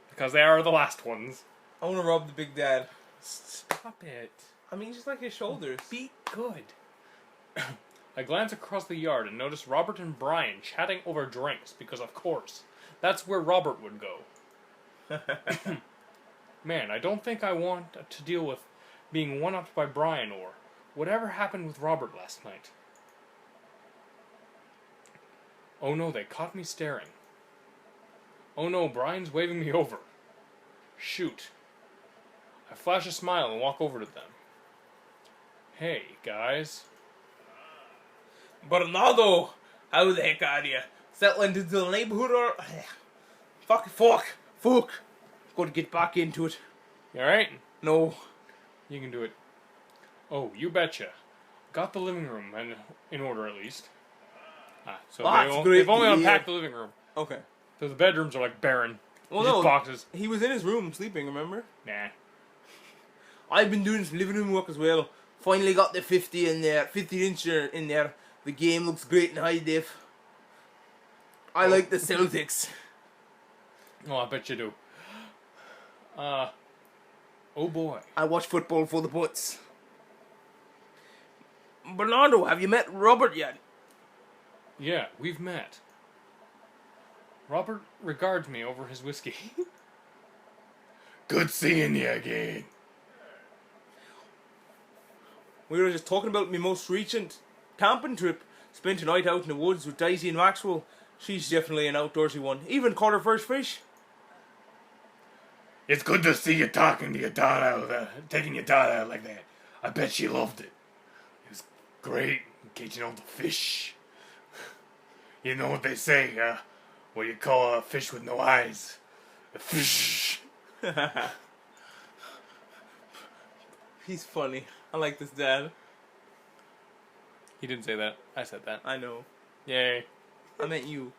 Because they are the last ones. I want to rub the big dad. Stop it. I mean, just like his shoulders. Be good. I glance across the yard and notice Robert and Brian chatting over drinks, because of course, that's where Robert would go. Man, I don't think I want to deal with being one-upped by Brian or whatever happened with Robert last night. Oh no, they caught me staring. Oh no, Brian's waving me over. Shoot. I flash a smile and walk over to them. Hey, guys. Bernardo, how the heck are you? Settling into the neighborhood or... Fuck. Gotta get back into it. You alright? No. You can do it. Oh, you betcha. Got the living room in order at least. So That's great they've only to hear. unpacked the living room. Okay. So the bedrooms are like barren. Well, Just no. boxes. He was in his room sleeping, remember? Nah. I've been doing some living room work as well. Finally got the 50 in there, 50-incher in there. The game looks great in high def. I like the Celtics. Oh, I bet you do. Oh boy. I watch football for the butts. Bernardo, have you met Robert yet? Yeah, we've met. Robert regards me over his whiskey. Good seeing you again. We were just talking about my most recent camping trip. Spent a night out in the woods with Daisy and Maxwell. She's definitely an outdoorsy one. Even caught her first fish. It's good to see you talking to your daughter, taking your daughter out like that. I bet she loved it. It was great catching all the fish. You know what they say, what you call a fish with no eyes? A fish. He's funny. I like this dad. He didn't say that. I said that. I know. Yay. I meant you.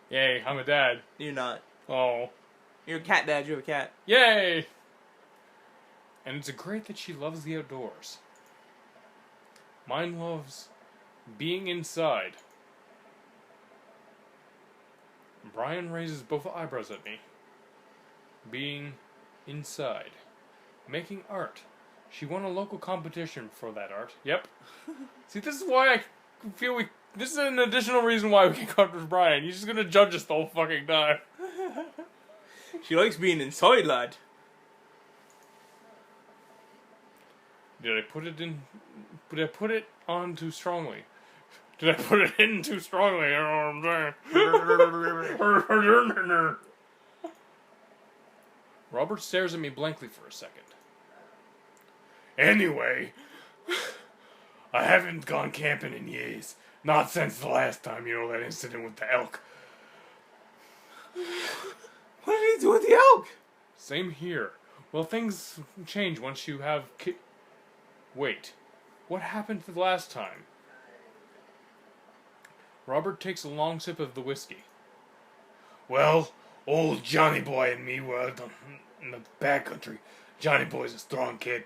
Yay, I'm a dad. You're not. Oh. You're a cat dad. You have a cat. Yay! And it's great that she loves the outdoors. Mine loves being inside. Brian raises both eyebrows at me. Being inside. Making art. She won a local competition for that art. Yep. See, this is why I feel this is an additional reason why we can come to Brian. He's just gonna judge us the whole fucking time. She likes being inside, lad. Did I put it on too strongly. Did I put it in too strongly? You know what I'm saying? Robert stares at me blankly for a second. Anyway, I haven't gone camping in years. Not since the last time, that incident with the elk. What did he do with the elk? Same here. Well, things change once you have Wait, what happened the last time? Robert takes a long sip of the whiskey. Well, old Johnny Boy and me were out in the backcountry. Johnny Boy's a strong kid.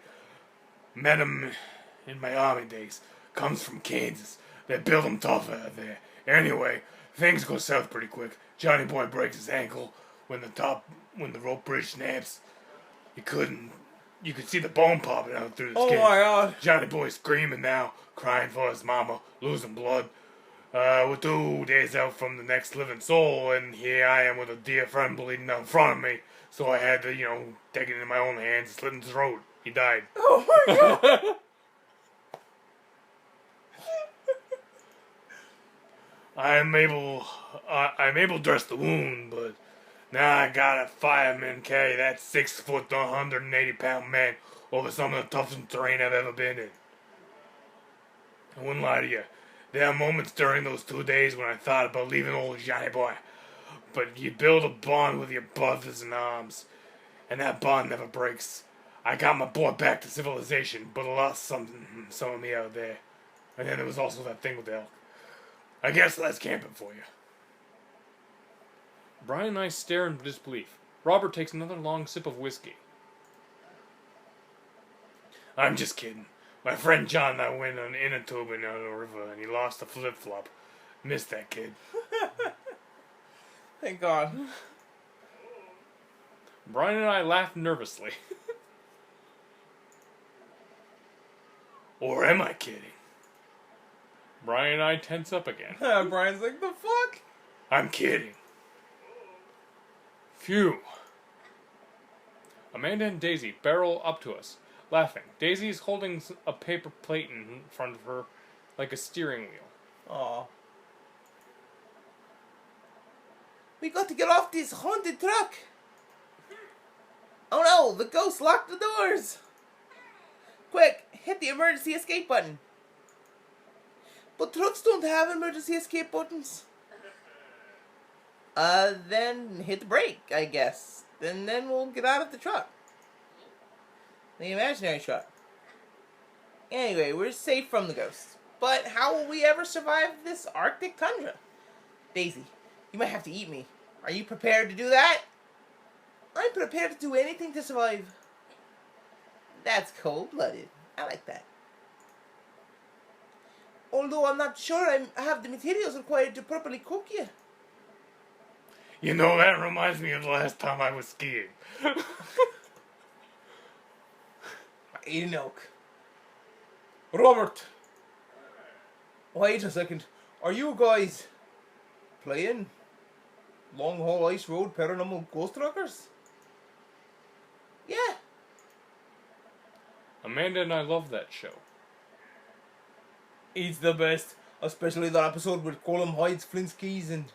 Met him in my army days. Comes from Kansas. They build him tough out there. Anyway, things go south pretty quick. Johnny Boy breaks his ankle when the rope bridge snaps. You could see the bone popping out through the skin. Oh my god. Johnny Boy's screaming now, crying for his mama, losing blood. We're 2 days out from the next living soul, and here I am with a dear friend bleeding down in front of me. So I had to, take it in my own hands and slit his throat. He died. Oh my god. I'm able to dress the wound, but now I got a fireman carry that 6 foot, 180-pound man over some of the toughest terrain I've ever been in. I wouldn't lie to you. There are moments during those 2 days when I thought about leaving old Johnny Boy. But you build a bond with your brothers in arms, and that bond never breaks. I got my boy back to civilization, but I lost some of me out there. And then there was also that thing with the elk. I guess that's camping for you. Brian and I stare in disbelief. Robert takes another long sip of whiskey. I'm just kidding. My friend John and I went on in a tube in the river, and he lost a flip-flop. Missed that kid. Thank God. Brian and I laughed nervously. Or am I kidding? Brian and I tense up again. Brian's like, the fuck? I'm kidding. Phew. Amanda and Daisy barrel up to us, laughing. Daisy is holding a paper plate in front of her like a steering wheel. Aw. We got to get off this haunted truck. Oh no, the ghost locked the doors. Quick, hit the emergency escape button. But trucks don't have emergency escape buttons. Then hit the brake, I guess. And then we'll get out of the truck. The imaginary truck. Anyway, we're safe from the ghosts. But how will we ever survive this Arctic tundra? Daisy, you might have to eat me. Are you prepared to do that? I'm prepared to do anything to survive. That's cold-blooded. I like that. Although I'm not sure I have the materials required to properly cook you. That reminds me of the last time I was skiing. I ate an elk. Robert! Wait a second. Are you guys playing Long Haul Ice Road Paranormal Ghost Rockers? Yeah. Amanda and I love that show. It's the best. Especially that episode where Colum hides Flint's keys and...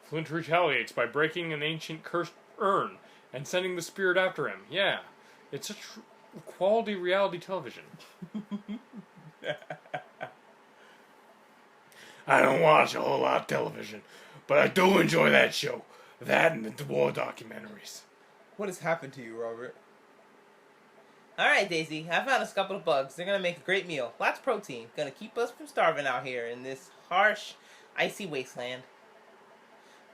Flint retaliates by breaking an ancient cursed urn and sending the spirit after him. Yeah. It's such quality reality television. I don't watch a whole lot of television, but I do enjoy that show. That and the war documentaries. What has happened to you, Robert? Alright, Daisy. I found a couple of bugs. They're gonna make a great meal. Lots of protein. Gonna keep us from starving out here in this harsh, icy wasteland.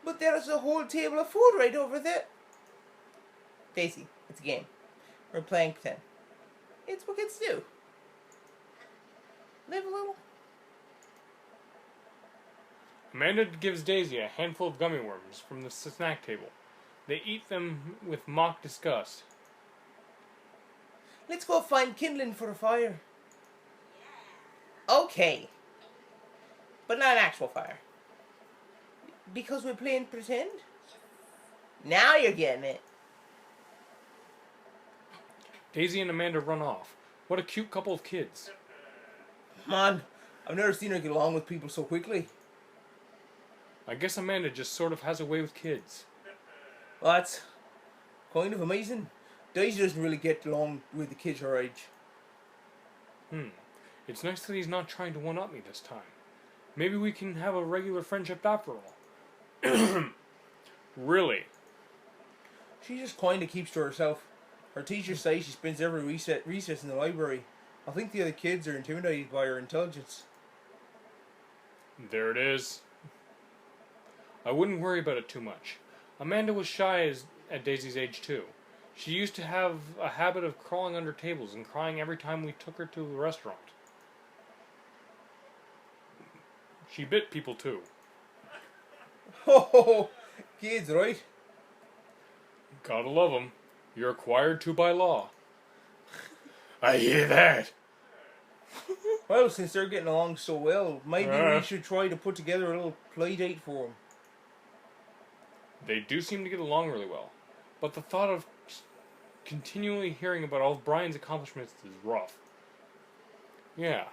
But there's a whole table of food right over there. Daisy, it's a game. We're playing pretend. It's what kids do. Live a little. Amanda gives Daisy a handful of gummy worms from the snack table. They eat them with mock disgust. Let's go find kindling for a fire. Okay. But not an actual fire. Because we're playing pretend? Now you're getting it. Daisy and Amanda run off. What a cute couple of kids. Man, I've never seen her get along with people so quickly. I guess Amanda just sort of has a way with kids. Well, that's kind of amazing. Daisy doesn't really get along with the kids her age. It's nice that he's not trying to one-up me this time. Maybe we can have a regular friendship after all. Really? She just kind of keeps to herself. Her teachers say she spends every recess in the library. I think the other kids are intimidated by her intelligence. There it is. I wouldn't worry about it too much. Amanda was shy at Daisy's age too. She used to have a habit of crawling under tables and crying every time we took her to the restaurant. She bit people too. Oh, kids, right? Gotta love 'em. You're required to by law. I hear that. Well, since they're getting along so well, maybe we should try to put together a little play date for them. They do seem to get along really well, but the thought of continually hearing about all of Brian's accomplishments is rough. Yeah,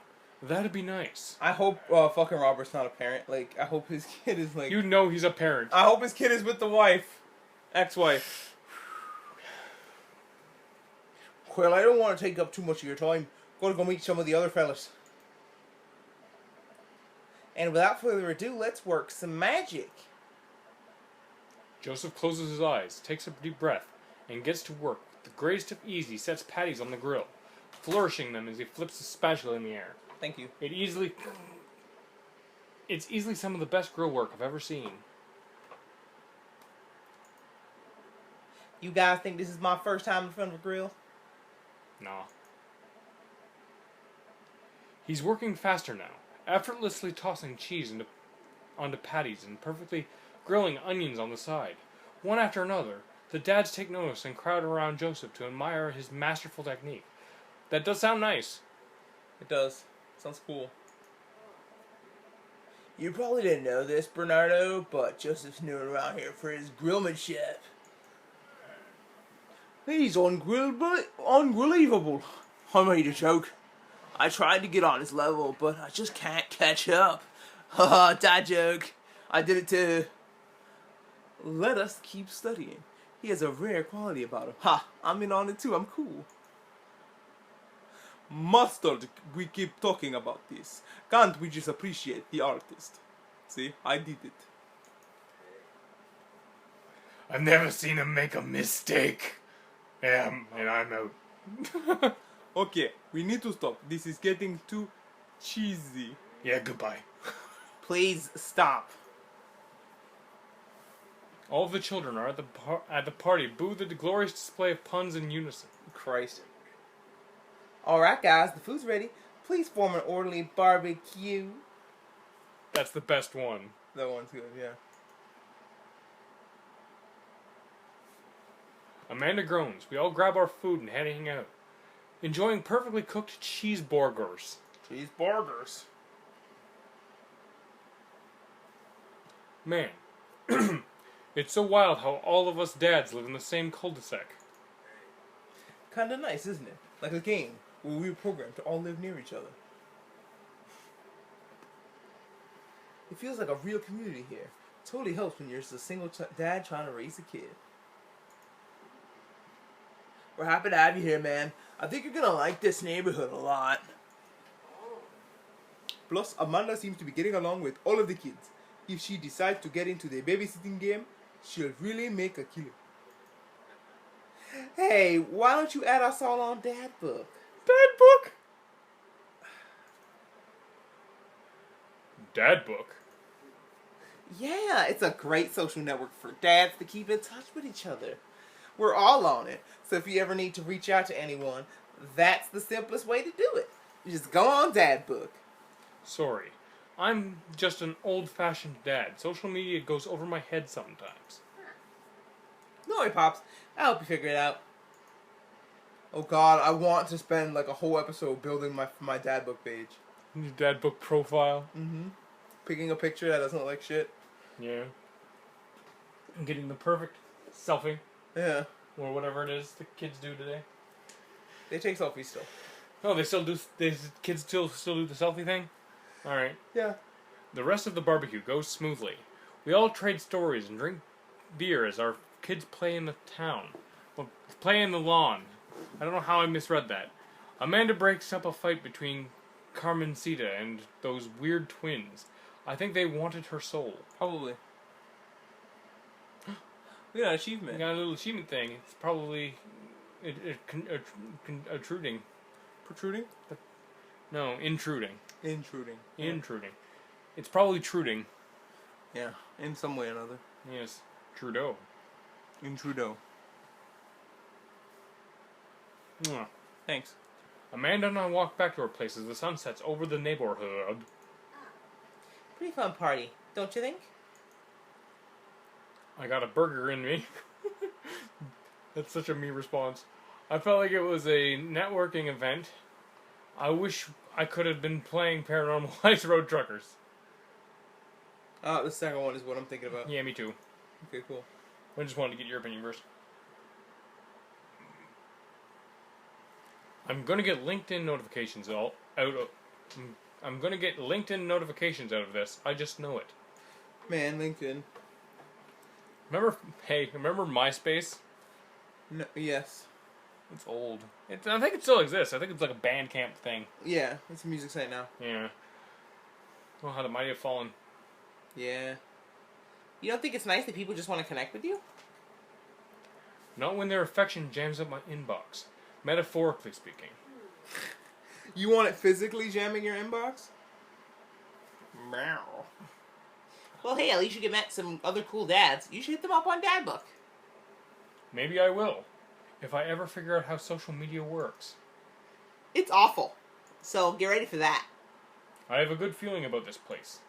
that'd be nice. I hope fucking Robert's not a parent. Like, I hope his kid is like... You know he's a parent. I hope his kid is with the wife. Ex-wife. Well, I don't want to take up too much of your time. Gotta go meet some of the other fellas. And without further ado, let's work some magic. Joseph closes his eyes, takes a deep breath, and gets to work. With the greatest of ease, he sets patties on the grill, flourishing them as he flips the spatula in the air. Thank you. It's easily some of the best grill work I've ever seen. You guys think this is my first time in front of a grill? Nah. He's working faster now, effortlessly tossing cheese onto patties and perfectly grilling onions on the side. One after another, the dads take notice and crowd around Joseph to admire his masterful technique. That does sound nice. It does. Sounds cool. You probably didn't know this, Bernardo, but Joseph's known around here for his grillmanship. He's unbelievable. I made a joke. I tried to get on his level, but I just can't catch up. Haha, dad joke. I did it too. Let us keep studying. He has a rare quality about him. Ha! I'm in on it too. I'm cool. Mustard, we keep talking about this. Can't we just appreciate the artist? See, I did it. I've never seen him make a mistake. And I'm out. Okay, we need to stop. This is getting too cheesy. Yeah, goodbye. Please stop. All of the children are at the party boo the glorious display of puns in unison. Christ. Alright guys, the food's ready. Please form an orderly barbecue. That's the best one. That one's good, yeah. Amanda groans. We all grab our food and heading out. Enjoying perfectly cooked cheeseburgers. Cheeseburgers. Man, it's so wild how all of us dads live in the same cul-de-sac. Kinda nice, isn't it? Like a game where we were programmed to all live near each other. It feels like a real community here. It totally helps when you're just a single dad trying to raise a kid. We're happy to have you here, man. I think you're gonna like this neighborhood a lot. Plus, Amanda seems to be getting along with all of the kids. If she decides to get into the babysitting game, she'll really make a killing. Hey, why don't you add us all on Dad Book? Dad book? Dad book? Yeah, it's a great social network for dads to keep in touch with each other. We're all on it, so if you ever need to reach out to anyone, that's the simplest way to do it. You just go on Dad Book. Sorry. I'm just an old-fashioned dad. Social media goes over my head sometimes. No worry, Pops. I'll help you figure it out. Oh God, I want to spend like a whole episode building my Dad Book page. Your dad book profile. Mm-hmm. Picking a picture that doesn't look like shit. Yeah. And getting the perfect selfie. Yeah. Or whatever it is the kids do today. They take selfies still. Oh, they still do. Kids still do the selfie thing. All right. Yeah. The rest of the barbecue goes smoothly. We all trade stories and drink beer as our kids play in the town. Well, play in the lawn. I don't know how I misread that. Amanda breaks up a fight between Carmencita and those weird twins. I think they wanted her soul. Probably. We got an achievement. We got a little achievement thing. It's probably intruding. Protruding? No, intruding. Intruding. Intruding. It's probably truding. Yeah, in some way or another. Yes, Trudeau. Intrudo. Mwah. Thanks. Amanda and I walk back to our place as the sun sets over the neighborhood. Pretty fun party, don't you think? I got a burger in me. That's such a me response. I felt like it was a networking event. I wish I could have been playing Paranormal Lights Road Truckers. The second one is what I'm thinking about. Yeah, me too. Okay, cool. I just wanted to get your opinion first. I'm gonna get LinkedIn notifications I'm gonna get LinkedIn notifications out of this. I just know it. Man, LinkedIn. Remember MySpace? No, yes. It's old. I think it still exists. I think it's like a Bandcamp thing. Yeah, it's a music site now. Yeah. Oh, how the mighty have fallen. Yeah. You don't think it's nice that people just want to connect with you? Not when their affection jams up my inbox. Metaphorically speaking. You want it physically jamming your inbox? Meow. Well, hey, at least you can met some other cool dads. You should hit them up on Dad Book. Maybe I will. If I ever figure out how social media works. It's awful. So get ready for that. I have a good feeling about this place.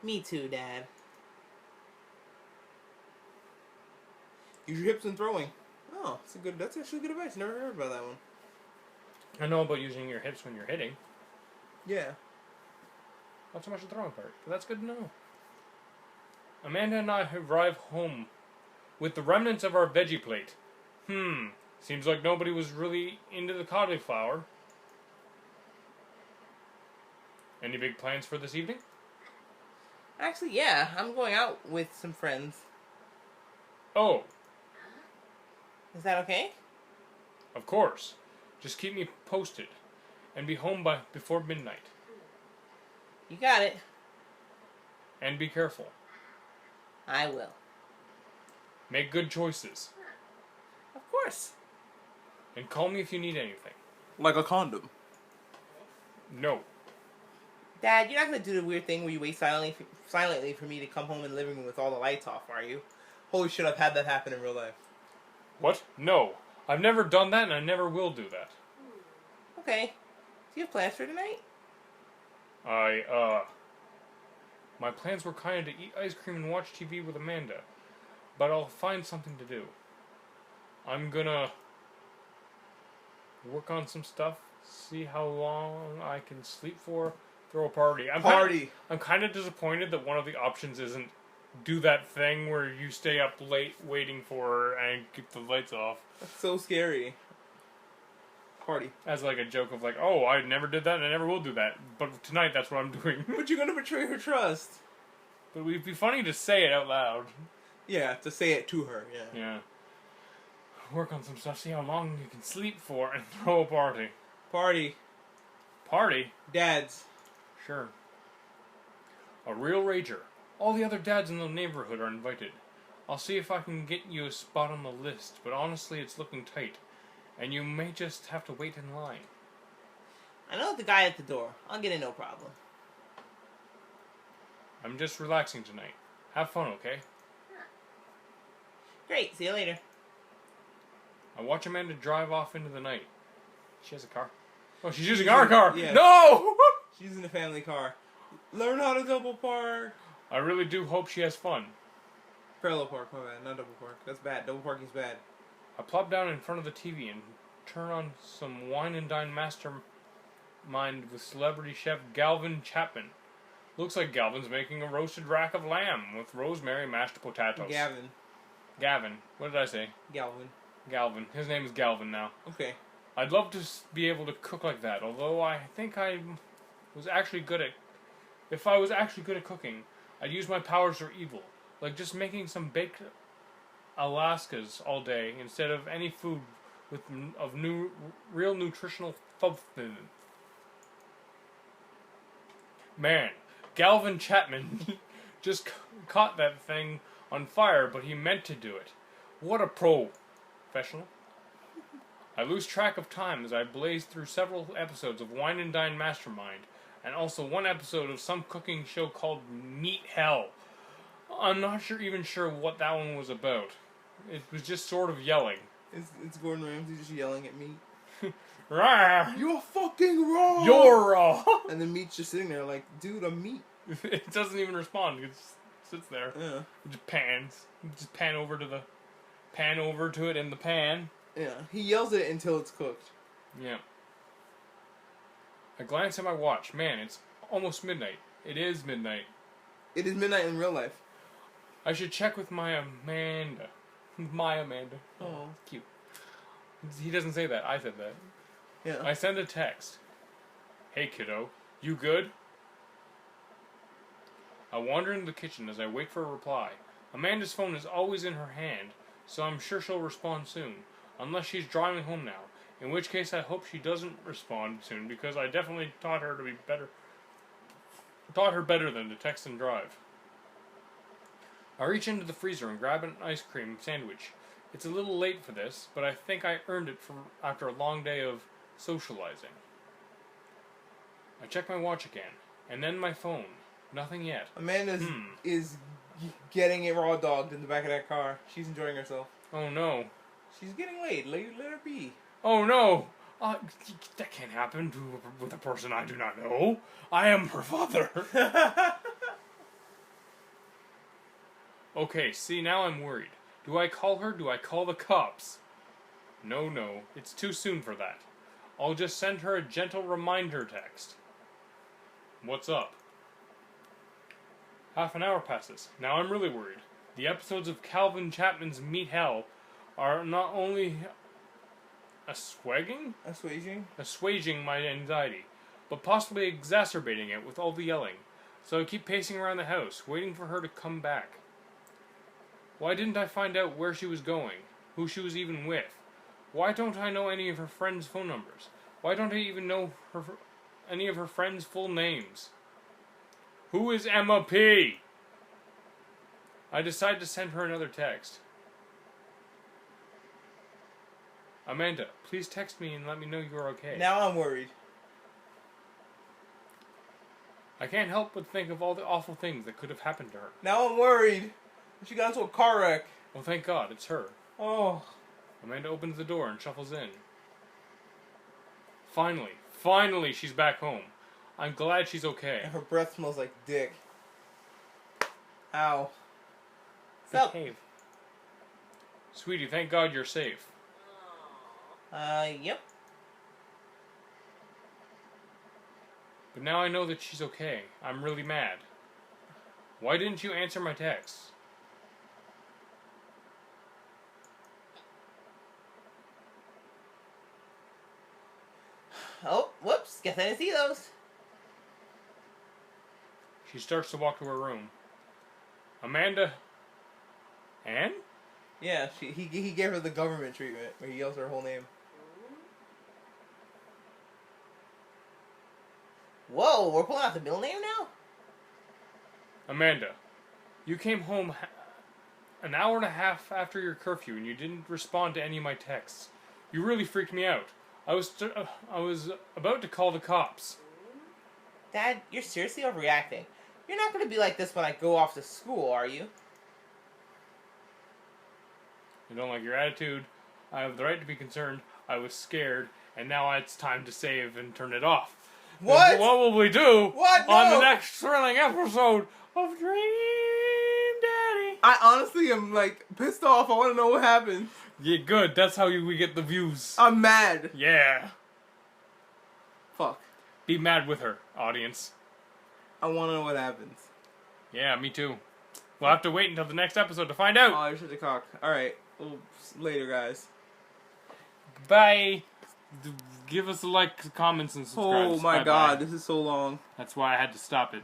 Me too, Dad. Use your hips when throwing. Oh, that's actually good advice. Never heard about that one. I know about using your hips when you're hitting. Yeah. Not so much the throwing part, but that's good to know. Amanda and I arrive home with the remnants of our veggie plate. Seems like nobody was really into the cauliflower. Any big plans for this evening? Actually, yeah. I'm going out with some friends. Oh, Is that okay? of course. Just keep me posted. And be home before midnight. You got it. And be careful. I will. Make good choices. Of course. And call me if you need anything. Like a condom. No. Dad, you're not going to do the weird thing where you wait silently for me to come home in the living room with all the lights off, are you? Holy shit, I've had that happen in real life. What? No. I've never done that and I never will do that. Okay. Do you have plans for tonight? My plans were kind of to eat ice cream and watch TV with Amanda. But I'll find something to do. I'm gonna work on some stuff, see how long I can sleep for, throw a party. I'm kind of disappointed that one of the options isn't do that thing where you stay up late waiting for her and keep the lights off. That's so scary. Party. As like a joke of like, oh, I never did that and I never will do that. But tonight that's what I'm doing. But you're gonna betray her trust. But it would be funny to say it out loud. Yeah, to say it to her, yeah. Yeah. Work on some stuff, see how long you can sleep for, and throw a party. Party. Party? Dads. Sure. A real rager. All the other dads in the neighborhood are invited. I'll see if I can get you a spot on the list, but honestly it's looking tight. And you may just have to wait in line. I know the guy at the door. I'll get in no problem. I'm just relaxing tonight. Have fun, okay? Great. See you later. I watch Amanda drive off into the night. She has a car. Oh, she's using our car! Yeah. No! She's in the family car. Learn how to double park. I really do hope she has fun. Parallel park, my bad. Not double park. That's bad. Double parking's bad. I plop down in front of the TV and turn on some Wine and Dine Mastermind with celebrity chef Galvin Chapman. Looks like Galvin's making a roasted rack of lamb with rosemary mashed potatoes. Gavin. Gavin. What did I say? Galvin. Galvin. His name is Galvin now. Okay. I'd love to be able to cook like that, although I think I was actually good at... If I was actually good at cooking, I'd use my powers for evil. Like just making some baked Alaskas all day instead of any food with real nutritional fub. Man, Galvin Chapman just caught that thing on fire, but he meant to do it. What a professional. I lose track of time as I blaze through several episodes of Wine and Dine Mastermind, and also one episode of some cooking show called Meat Hell. I'm not even sure what that one was about. It was just sort of yelling. It's Gordon Ramsay just yelling at meat. Rawr! You're fucking wrong! You're raw! And the meat's just sitting there like, dude, I'm meat. It doesn't even respond. It just sits there. Yeah. It just pans. You just pan over to it in the pan. Yeah. He yells at it until it's cooked. Yeah. I glance at my watch. Man, it's almost midnight. It is midnight. It is midnight in real life. I should check with my Amanda. My Amanda. Oh. Cute. He doesn't say that. I said that. Yeah. I send a text. Hey kiddo, you good? I wander into the kitchen as I wait for a reply. Amanda's phone is always in her hand, so I'm sure she'll respond soon. Unless she's driving home now. In which case I hope she doesn't respond soon, because I definitely taught her better than to text and drive. I reach into the freezer and grab an ice cream sandwich. It's a little late for this, but I think I earned it after a long day of socializing. I check my watch again, and then my phone. Nothing yet. Amanda is getting it raw dogged in the back of that car. She's enjoying herself. Oh no. She's getting laid. Let her be. Oh no! That can't happen with a person I do not know. I am her father. Okay, see, now I'm worried. Do I call her? Do I call the cops? No, it's too soon for that. I'll just send her a gentle reminder text. What's up? Half an hour passes. Now I'm really worried. The episodes of Calvin Chapman's Meat Hell are not only assuaging my anxiety, but possibly exacerbating it with all the yelling. So I keep pacing around the house, waiting for her to come back. Why didn't I find out where she was going? Who she was even with? Why don't I know any of her friends' phone numbers? Why don't I even know any of her friends' full names? Who is Emma P? I decide to send her another text. Amanda, please text me and let me know you're okay. Now I'm worried. I can't help but think of all the awful things that could have happened to her. Now I'm worried. She got into a car wreck. Well, thank God, it's her. Oh. Amanda opens the door and shuffles in. Finally, she's back home. I'm glad she's okay. And her breath smells like dick. Ow. What's up? Behave. Sweetie, thank God you're safe. Yep. But now I know that she's okay. I'm really mad. Why didn't you answer my texts? Oh, whoops. Guess I didn't see those. She starts to walk to her room. Amanda... Anne? Yeah, he gave her the government treatment, where he yells her whole name. Whoa, we're pulling out the middle name now? Amanda, you came home an hour and a half after your curfew and you didn't respond to any of my texts. You really freaked me out. I was about to call the cops. Dad, you're seriously overreacting. You're not going to be like this when I go off to school, are you? I don't like your attitude. I have the right to be concerned. I was scared, and now it's time to save and turn it off. What? And what will we do What? on No. the next thrilling episode of Dream Daddy? I honestly am, like, pissed off. I want to know what happens. Yeah, good. That's how we get the views. I'm mad. Yeah. Fuck. Be mad with her, audience. I want to know what happens. Yeah, me too. We'll have to wait until the next episode to find out. Oh, you're such a cock. Alright. Well, later, guys. Bye. Give us a like, comments, and subscribe. Oh my Bye-bye. god, this is so long. That's why I had to stop it.